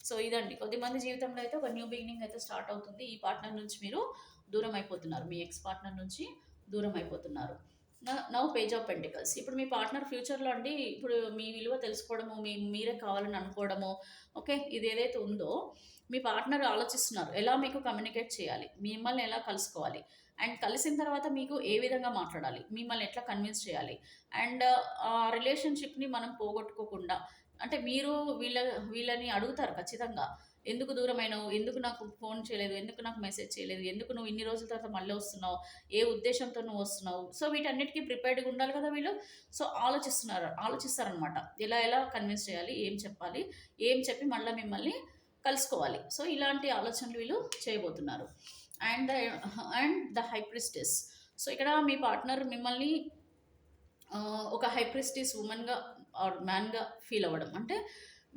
so ఇదండి. కొద్దిమంది జీవితంలో అయితే ఒక న్యూ బిగినింగ్ అయితే స్టార్ట్ అవుతుంది. ఈ పార్ట్నర్ నుంచి మీరు దూరం అయిపోతున్నారు, మీ ఎక్స్ పార్ట్నర్ నుంచి దూరం అయిపోతున్నారు. Now page of pentacles. ఇప్పుడు మీ పార్ట్నర్ ఫ్యూచర్లో అండి, ఇప్పుడు మీ విలువ తెలుసుకోవడము, మీరే కావాలని అనుకోవడము. ఓకే, ఇది ఏదైతే ఉందో మీ పార్ట్నర్ ఆలోచిస్తున్నారు ఎలా మీకు కమ్యూనికేట్ చేయాలి, మిమ్మల్ని ఎలా కలుసుకోవాలి, అండ్ కలిసిన తర్వాత మీకు ఏ విధంగా మాట్లాడాలి, మిమ్మల్ని ఎట్లా కన్విన్స్ చేయాలి, అండ్ ఆ రిలేషన్షిప్ని మనం పోగొట్టుకోకుండా, అంటే మీరు వీళ్ళని అడుగుతారు ఖచ్చితంగా, ఎందుకు దూరమైనావు, ఎందుకు నాకు ఫోన్ చేయలేదు, ఎందుకు నాకు మెసేజ్ చేయలేదు, ఎందుకు నువ్వు ఇన్ని రోజుల తర్వాత మళ్ళీ వస్తున్నావు, ఏ ఉద్దేశంతో నువ్వు వస్తున్నావు. సో వీటన్నిటికీ ప్రిపేర్డ్గా ఉండాలి కదా వీళ్ళు. సో ఆలోచిస్తారనమాట ఎలా కన్విన్స్ చేయాలి, ఏం చెప్పాలి, ఏం చెప్పి మళ్ళీ మిమ్మల్ని కలుసుకోవాలి. సో ఇలాంటి ఆలోచనలు వీళ్ళు చేయబోతున్నారు. And the high priestess. సో ఇక్కడ మీ పార్ట్నర్ మిమ్మల్ని ఒక హైప్రిస్టిస్ ఉమెన్గా ఆర్ మ్యాన్గా ఫీల్ అవ్వడం. అంటే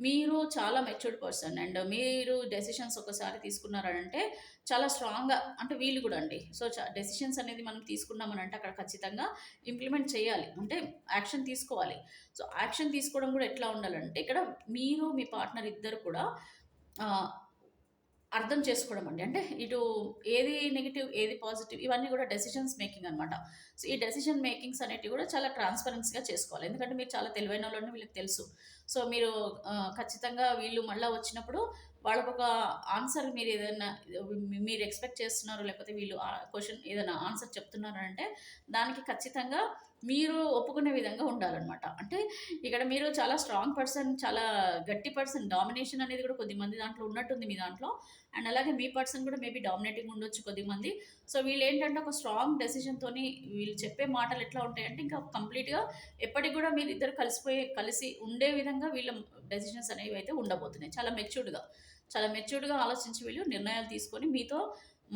మీరు చాలా మెచ్యూర్డ్ పర్సన్ అండ్ మీరు డెసిషన్స్ ఒకసారి తీసుకున్నారంటే చాలా స్ట్రాంగ్గా, అంటే వీళ్ళు కూడా అండి. సో డెసిషన్స్ అనేది మనం తీసుకున్నామని అంటే అక్కడ ఖచ్చితంగా ఇంప్లిమెంట్ చేయాలి, అంటే యాక్షన్ తీసుకోవాలి. సో యాక్షన్ తీసుకోవడం కూడా ఎట్లా ఉండాలంటే ఇక్కడ మీరు మీ పార్ట్నర్ ఇద్దరు కూడా ఆ, అర్థం చేసుకోవడం అండి. అంటే ఇటు ఏది నెగిటివ్, ఏది పాజిటివ్, ఇవన్నీ కూడా డెసిషన్స్ మేకింగ్ అనమాట. సో ఈ డెసిషన్ మేకింగ్స్ అనేటివి కూడా చాలా ట్రాన్స్పరెన్సీగా చేసుకోవాలి. ఎందుకంటే మీరు చాలా తెలివైన వాళ్ళని వీళ్ళకి తెలుసు. సో మీరు ఖచ్చితంగా వీళ్ళు మళ్ళీ వచ్చినప్పుడు వాళ్ళకు ఒక ఆన్సర్, మీరు ఏదైనా మీరు ఎక్స్పెక్ట్ చేస్తున్నారు, లేకపోతే వీళ్ళు క్వశ్చన్ ఏదైనా ఆన్సర్ చెప్తున్నారు అంటే దానికి ఖచ్చితంగా మీరు ఒప్పుకునే విధంగా ఉండాలన్నమాట. అంటే ఇక్కడ మీరు చాలా స్ట్రాంగ్ పర్సన్, చాలా గట్టి పర్సన్, డామినేషన్ అనేది కూడా కొద్దిమంది దాంట్లో ఉన్నట్టుంది మీ దాంట్లో. అండ్ అలాగే మీ పర్సన్ కూడా మేబీ డామినేటింగ్ ఉండొచ్చు కొద్దిమంది. సో వీళ్ళు ఏంటంటే ఒక స్ట్రాంగ్ డెసిషన్తోని వీళ్ళు చెప్పే మాటలు ఎట్లా ఉంటాయంటే ఇంకా కంప్లీట్గా ఎప్పటికి కూడా మీరు ఇద్దరు కలిసి ఉండే విధంగా వీళ్ళ డెసిషన్స్ అనేవి అయితే ఉండబోతున్నాయి. చాలా మెచ్యూర్డ్గా ఆలోచించి వీళ్ళు నిర్ణయాలు తీసుకొని మీతో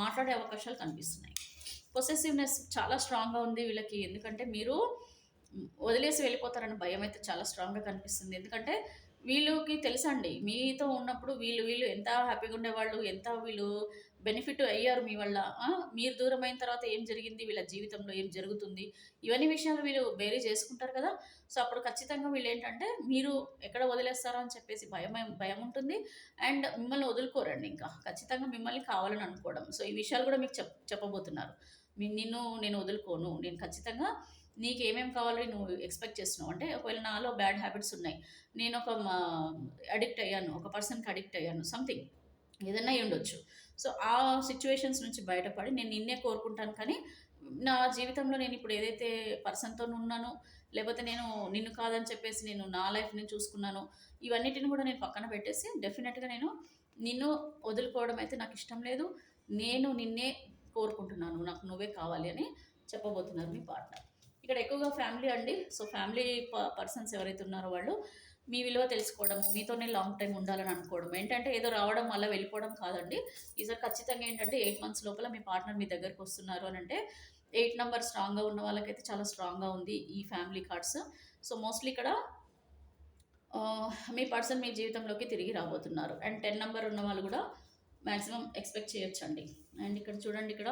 మాట్లాడే అవకాశాలు కనిపిస్తున్నాయి. పొసెసివ్నెస్ చాలా స్ట్రాంగ్గా ఉంది వీళ్ళకి. ఎందుకంటే మీరు వదిలేసి వెళ్ళిపోతారన్న భయం అయితే చాలా స్ట్రాంగ్గా కనిపిస్తుంది. ఎందుకంటే వీళ్ళకి తెలుసండి మీతో ఉన్నప్పుడు వీళ్ళు ఎంత హ్యాపీగా ఉండేవాళ్ళు, ఎంత వీళ్ళు బెనిఫిట్ అయ్యారు మీ వల్ల. మీరు దూరం అయిన తర్వాత ఏం జరిగింది, వీళ్ళ జీవితంలో ఏం జరుగుతుంది, ఇవన్నీ విషయాలు వీళ్ళు బేరీ చేసుకుంటారు కదా. సో అప్పుడు ఖచ్చితంగా వీళ్ళు ఏంటంటే మీరు ఎక్కడ వదిలేస్తారో అని చెప్పేసి భయం ఉంటుంది. అండ్ మిమ్మల్ని వదులుకోరండి, ఇంకా ఖచ్చితంగా మిమ్మల్ని కావాలని అనుకోవడం. సో ఈ విషయాలు కూడా మీకు చెప్పబోతున్నారు. నేను వదులుకోను, నేను ఖచ్చితంగా నీకు ఏమేమి కావాలో నువ్వు ఎక్స్పెక్ట్ చేస్తున్నావు. అంటే ఒకవేళ నాలో బ్యాడ్ హ్యాబిట్స్ ఉన్నాయి, నేను ఒక అడిక్ట్ అయ్యాను, ఒక పర్సన్కి అడిక్ట్ అయ్యాను, సంథింగ్ ఏదైనా అయి ఉండొచ్చు. సో ఆ సిచ్యువేషన్స్ నుంచి బయటపడి నేను నిన్నే కోరుకుంటాను, కానీ నా జీవితంలో నేను ఇప్పుడు ఏదైతే పర్సన్తో ఉన్నానో, లేకపోతే నేను నిన్ను కాదని చెప్పేసి నేను నా లైఫ్ని చూసుకున్నాను, ఇవన్నిటిని కూడా నేను పక్కన పెట్టేసి డెఫినెట్గా నేను నిన్ను వదులుకోవడం అయితే నాకు ఇష్టం లేదు, నేను నిన్నే కోరుకుంటున్నాను, నాకు నువ్వే కావాలి అని చెప్పబోతున్నారు మీ పార్ట్నర్. ఇక్కడ ఎక్కువగా ఫ్యామిలీ అండి. సో ఫ్యామిలీ పర్సన్స్ ఎవరైతే ఉన్నారో వాళ్ళు మీ విలువ తెలుసుకోవడం, మీతోనే లాంగ్ టైం ఉండాలని అనుకోవడం, ఏంటంటే ఏదో రావడం అలా వెళ్ళిపోవడం కాదండి. ఈసారి ఖచ్చితంగా ఏంటంటే 8 months లోపల మీ పార్ట్నర్ మీ దగ్గరకు వస్తున్నారు అని అంటే 8 నెంబర్ స్ట్రాంగ్గా ఉన్న వాళ్ళకైతే చాలా స్ట్రాంగ్గా ఉంది ఈ ఫ్యామిలీ కార్డ్స్. సో మోస్ట్లీ ఇక్కడ మీ పర్సన్ మీ జీవితంలోకి తిరిగి రాబోతున్నారు. అండ్ 10 నెంబర్ ఉన్న వాళ్ళు కూడా మ్యాక్సిమం ఎక్స్పెక్ట్ చేయొచ్చండి. అండ్ ఇక్కడ చూడండి, ఇక్కడ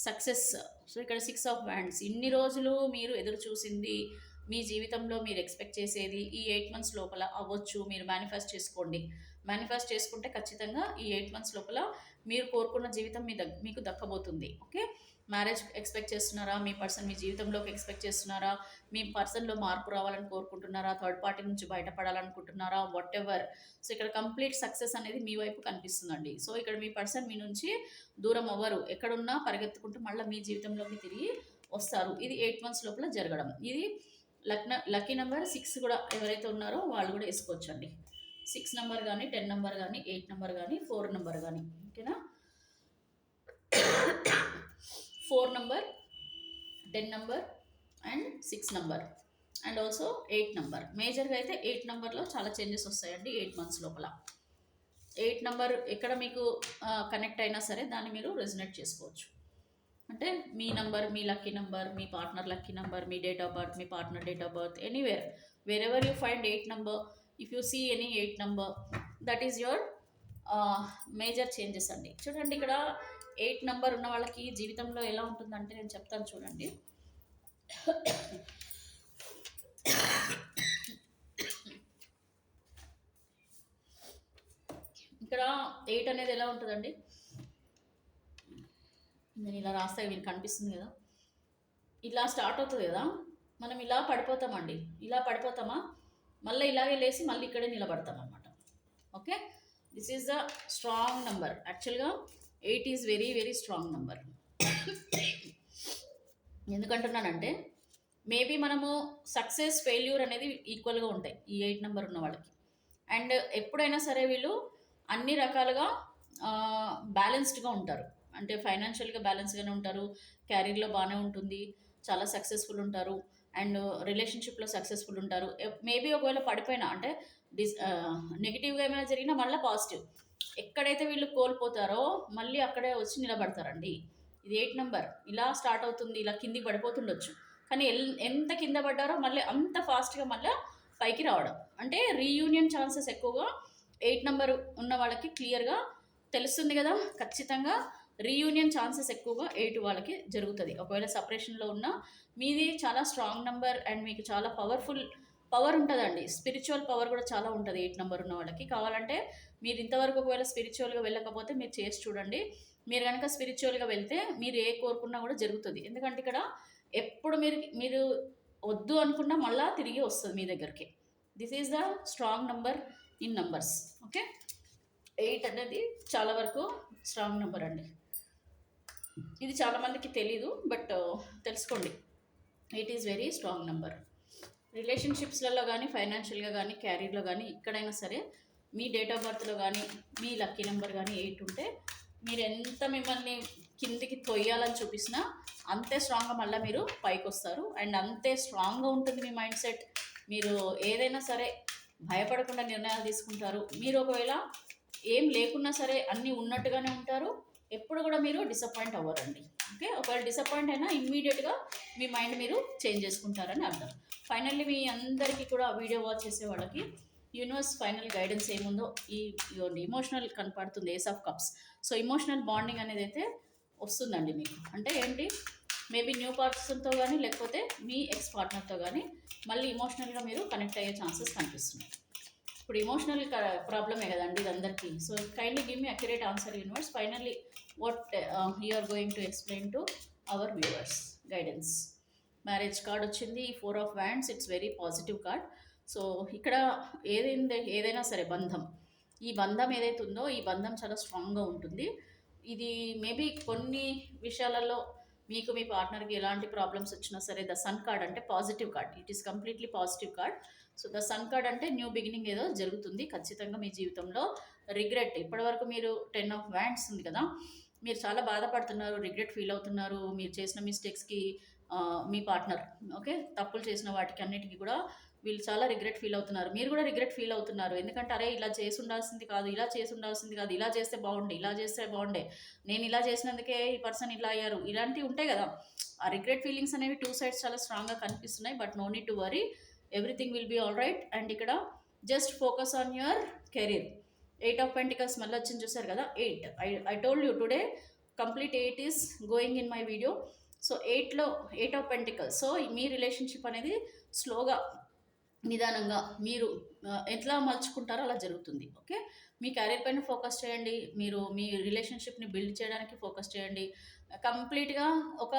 సక్సెస్. సో ఇక్కడ 6 of Wands. ఇన్ని రోజులు మీరు ఎదురు చూసింది, మీ జీవితంలో మీరు ఎక్స్పెక్ట్ చేసేది ఈ 8 months లోపల అవ్వచ్చు. మీరు మేనిఫెస్ట్ చేసుకోండి. మేనిఫెస్ట్ చేసుకుంటే ఖచ్చితంగా ఈ 8 months లోపల మీరు కోరుకున్న జీవితం మీకు దక్కబోతుంది. ఓకే, మ్యారేజ్ ఎక్స్పెక్ట్ చేస్తున్నారా, మీ పర్సన్ మీ జీవితంలోకి ఎక్స్పెక్ట్ చేస్తున్నారా, మీ పర్సన్లో మార్పు రావాలని కోరుకుంటున్నారా, థర్డ్ పార్టీ నుంచి బయటపడాలనుకుంటున్నారా, వాట్ ఎవర్. సో ఇక్కడ కంప్లీట్ సక్సెస్ అనేది మీ వైపు కనిపిస్తుందండి. సో ఇక్కడ మీ పర్సన్ మీ నుంచి దూరం అవ్వరు, ఎక్కడున్నా పరిగెత్తుకుంటూ మళ్ళీ మీ జీవితంలోకి తిరిగి వస్తారు. ఇది 8 months లోపల జరగడం. ఇది లక్కీ నెంబర్ 6 కూడా ఎవరైతే ఉన్నారో వాళ్ళు కూడా వేసుకోవచ్చండి. 6 నెంబర్ కానీ, 10 నెంబర్ కానీ, 8 నెంబర్ కానీ, 4 నెంబర్ కానీ. ఓకేనా, 4 number, 10 number and 6 number and also 8 number. మేజర్గా అయితే 8 నెంబర్లో చాలా చేంజెస్ వస్తాయండి 8 months లోపల. 8 నెంబర్ ఎక్కడ మీకు కనెక్ట్ అయినా సరే దాన్ని మీరు రెజనేట్ చేసుకోవచ్చు. అంటే మీ నంబర్, మీ లక్కీ నెంబర్, మీ పార్ట్నర్ లక్కీ నెంబర్, మీ డేట్ ఆఫ్ బర్త్, మీ partner date of birth, anywhere wherever you find 8 number, if you see any 8 number, that is your major changes అండి. చూడండి, ఇక్కడ 8 నెంబర్ ఉన్న వాళ్ళకి జీవితంలో ఎలా ఉంటుందంటే నేను చెప్తాను చూడండి. ఇక్కడ 8 అనేది ఎలా ఉంటుందండి, నేను ఇలా రాస్తే మీకు కనిపిస్తుంది కదా, ఇలా స్టార్ట్ అవుతుంది కదా, మనం ఇలా పడిపోతామండి. ఇలా పడిపోతామా, మళ్ళీ ఇలాగే లేచి మళ్ళీ ఇక్కడే నిలబడతాం అనమాట. Okay, this is the strong number. యాక్చువల్గా 8 is very very strong number. ఎందుకంటున్నానంటే మేబీ మనము సక్సెస్ ఫెయిల్యూర్ అనేది ఈక్వల్గా ఉంటాయి ఈ 8 నెంబర్ ఉన్న వాళ్ళకి. అండ్ ఎప్పుడైనా సరే వీళ్ళు అన్ని రకాలుగా బ్యాలెన్స్డ్గా ఉంటారు. అంటే ఫైనాన్షియల్గా బ్యాలెన్స్గానే ఉంటారు, క్యారీర్లో బాగానే ఉంటుంది, చాలా సక్సెస్ఫుల్ ఉంటారు, అండ్ రిలేషన్షిప్లో సక్సెస్ఫుల్ ఉంటారు. మేబీ ఒకవేళ పడిపోయినా అంటే నెగిటివ్గా ఏమైనా జరిగినా మళ్ళీ పాజిటివ్. ఎక్కడైతే వీళ్ళు కోల్పోతారో మళ్ళీ అక్కడే వచ్చి నిలబడతారండి. ఇది 8 నెంబర్. ఇలా స్టార్ట్ అవుతుంది, ఇలా కిందికి పడిపోతుండొచ్చు, కానీ ఎంత కింద పడ్డారో మళ్ళీ అంత ఫాస్ట్గా మళ్ళీ పైకి రావడం. అంటే రీయూనియన్ ఛాన్సెస్ ఎక్కువగా 8 నెంబర్ ఉన్న వాళ్ళకి క్లియర్గా తెలుస్తుంది కదా. ఖచ్చితంగా రీయూనియన్ ఛాన్సెస్ ఎక్కువగా 8 వాళ్ళకి జరుగుతుంది. ఒకవేళ సపరేషన్లో ఉన్న మీది చాలా స్ట్రాంగ్ నెంబర్ అండ్ మీకు చాలా పవర్ ఉంటుందండి. స్పిరిచువల్ పవర్ కూడా చాలా ఉంటుంది 8 నెంబర్ ఉన్న వాళ్ళకి. కావాలంటే మీరు ఇంతవరకు ఒకవేళ స్పిరిచువల్గా వెళ్ళకపోతే మీరు చేసి చూడండి. మీరు కనుక స్పిరిచువల్గా వెళ్తే మీరు ఏ కోరుకున్నా కూడా జరుగుతుంది. ఎందుకంటే ఇక్కడ ఎప్పుడు మీరు వద్దు అనుకున్నా మళ్ళీ తిరిగి వస్తుంది మీ దగ్గరికి. This is the strong number in numbers. Okay, 8 అనేది చాలా వరకు స్ట్రాంగ్ నెంబర్ అండి. ఇది చాలామందికి తెలీదు, బట్ తెలుసుకోండి. 8 ఈజ్ వెరీ స్ట్రాంగ్ నెంబర్. రిలేషన్షిప్స్లలో కానీ, ఫైనాన్షియల్గా కానీ, క్యారీర్లో కానీ, ఎక్కడైనా సరే మీ డేట్ ఆఫ్ బర్త్లో కానీ మీ లక్కీ నెంబర్ కానీ 8 ఉంటే మీరు ఎంత మిమ్మల్ని కిందికి తొయ్యాలని చూపించినా అంతే స్ట్రాంగ్గా మళ్ళీ మీరు పైకి వస్తారు. అండ్ అంతే స్ట్రాంగ్గా ఉంటుంది మీ మైండ్ సెట్. మీరు ఏదైనా సరే భయపడకుండా నిర్ణయాలు తీసుకుంటారు. మీరు ఒకవేళ ఏం లేకున్నా సరే అన్నీ ఉన్నట్టుగానే ఉంటారు. ఎప్పుడు కూడా మీరు డిసప్పాయింట్ అవ్వరండి. ఓకే, ఒకవేళ డిసప్పాయింట్ అయినా ఇమ్మీడియట్గా మీ మైండ్ మీరు చేంజ్ చేసుకుంటారని అర్థం. ఫైనల్లీ మీ అందరికీ కూడా వీడియో వాచ్ చేసే వాళ్ళకి యూనివర్స్ ఫైనల్ గైడెన్స్ ఏముందో ఈ ఇమోషనల్ కనపడుతుంది, ace of cups. So emotional bonding అనేది అయితే వస్తుందండి మీకు. అంటే ఏంటి, మేబీ న్యూ పర్సన్తో కానీ లేకపోతే మీ ఎక్స్ పార్ట్నర్తో కానీ మళ్ళీ ఇమోషనల్గా మీరు కనెక్ట్ అయ్యే ఛాన్సెస్ కనిపిస్తున్నాయి. ఇప్పుడు ఇమోషనల్ ప్రాబ్లమే కదండి ఇది అందరికీ. So kindly give me accurate answer universe. Finally what you are going to explain to our viewers. Guidance marriage card వచ్చింది, 4 of wands. It's very positive card. So ఇక్కడ ఏదైనా సరే బంధం, ఈ బంధం ఏదైతే ఉందో ఈ బంధం చాలా స్ట్రాంగ్గా ఉంటుంది. ఇది మేబీ కొన్ని విషయాలలో మీకు మీ పార్ట్నర్కి ఎలాంటి ప్రాబ్లమ్స్ వచ్చినా సరే ద సన్ కార్డ్ అంటే positive card. It is completely positive card. So the sun card అంటే న్యూ బిగినింగ్ ఏదో జరుగుతుంది ఖచ్చితంగా మీ జీవితంలో. రిగ్రెట్, ఇప్పటివరకు మీరు 10 ఆఫ్ వ్యాండ్స్ ఉంది కదా, మీరు చాలా బాధపడుతున్నారు, రిగ్రెట్ ఫీల్ అవుతున్నారు మీరు చేసిన మిస్టేక్స్కి. మీ పార్ట్నర్ ఓకే తప్పులు చేసిన వాటికి అన్నిటికీ కూడా వీళ్ళు చాలా రిగ్రెట్ ఫీల్ అవుతున్నారు. మీరు కూడా రిగ్రెట్ ఫీల్ అవుతున్నారు. ఎందుకంటే అరే ఇలా చేసి ఉండాల్సింది కాదు, ఇలా చేసి ఉండాల్సింది కాదు, ఇలా చేస్తే బాగుండే, ఇలా చేస్తే బాగుండే, నేను ఇలా చేసినందుకే ఈ పర్సన్ ఇలా అయ్యారు, ఇలాంటివి ఉంటాయి కదా. ఆ రిగ్రెట్ ఫీలింగ్స్ అనేవి 2 సైడ్స్ చాలా స్ట్రాంగ్గా కనిపిస్తున్నాయి. But no need to worry, everything will be all right. And ఇక్కడ just focus on your career. 8 of pentacles మళ్ళీ వచ్చింది చూసారు కదా. 8 I told you today complete 8 is going in my video. So 8 of pentacles. So మీ relationship అనేది స్లోగా నిదానంగా మీరు ఎట్లా మలుచుకుంటారో అలా జరుగుతుంది. ఓకే, మీ కెరీర్ పైన ఫోకస్ చేయండి. మీరు మీ రిలేషన్షిప్ని బిల్డ్ చేయడానికి ఫోకస్ చేయండి. కంప్లీట్గా ఒక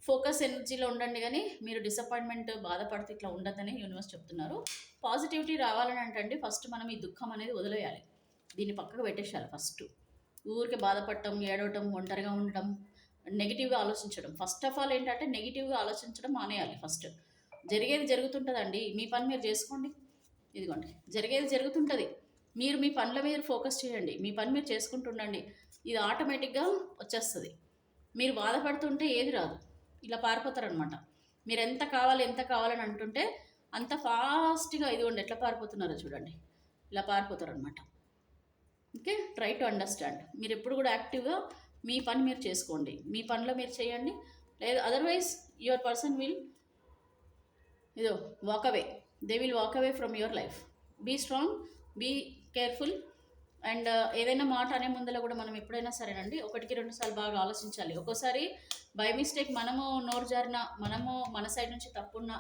ఫోకస్ ఎనర్జీలో ఉండండి. కానీ మీరు డిసప్పాయింట్మెంట్ బాధపడితే ఇట్లా ఉండదని యూనివర్స్ చెప్తున్నారు. పాజిటివిటీ రావాలని అంటే ఫస్ట్ మనం ఈ దుఃఖం అనేది వదిలేయాలి, దీన్ని పక్కకు పెట్టేసేయాలి. ఫస్ట్ ఊరికే బాధపడటం, ఏడవటం, ఒంటరిగా ఉండటం, నెగిటివ్గా ఆలోచించడం. ఫస్ట్ ఆఫ్ ఆల్ ఏంటంటే నెగిటివ్గా ఆలోచించడం మానేయాలి. ఫస్ట్ జరిగేది జరుగుతుంటుందండి, మీ పని మీరు చేసుకోండి. ఇదిగోండి జరిగేది జరుగుతుంటుంది, మీరు మీ పనుల మీద ఫోకస్ చేయండి, మీ పని మీరు చేసుకుంటుండండి. ఇది ఆటోమేటిక్గా వచ్చేస్తుంది. మీరు బాధపడుతుంటే ఏది రాదు, ఇలా పారిపోతారనమాట. మీరు ఎంత కావాలని అంటుంటే అంత ఫాస్ట్గా ఇదిగోండి ఎట్లా పారిపోతున్నారో చూడండి, ఇలా పారిపోతారనమాట. Okay, try to understand. మీరు ఎప్పుడు కూడా యాక్టివ్గా మీ పని మీరు చేసుకోండి, మీ పనిలో మీరు చేయండి. లేదు otherwise your person will walk away, they will walk away from your life. Be strong, be careful. And ఏదైనా మాట అనే ముందర కూడా మనం ఎప్పుడైనా సరేనండి 1-2 సార్లు బాగా ఆలోచించాలి. ఒక్కోసారి బై మిస్టేక్ మనము నోరు జారిన, మనము మన సైడ్ నుంచి తప్పున్నా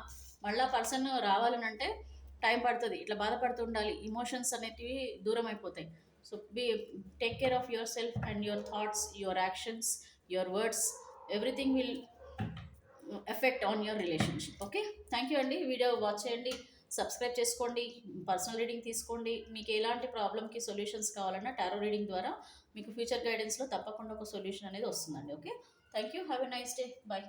మళ్ళీ పర్సన్ రావాలని అంటే టైం పడుతుంది. ఇట్లా బాధపడుతూ ఉండాలి, ఇమోషన్స్ అనేటివి దూరం అయిపోతాయి. So take care of yourself and your thoughts, your actions, your words, everything will effect on your relationship. Okay, thank you అండి. వీడియో వాచ్ చేయండి, సబ్స్క్రైబ్ చేసుకోండి, పర్సనల్ రీడింగ్ తీసుకోండి. మీకు ఎలాంటి ప్రాబ్లమ్కి సొల్యూషన్స్ కావాలన్నా టారో రీడింగ్ ద్వారా మీకు ఫ్యూచర్ గైడెన్స్లో తప్పకుండా ఒక సొల్యూషన్ అనేది వస్తుందండి. Okay, thank you, have a nice day, bye.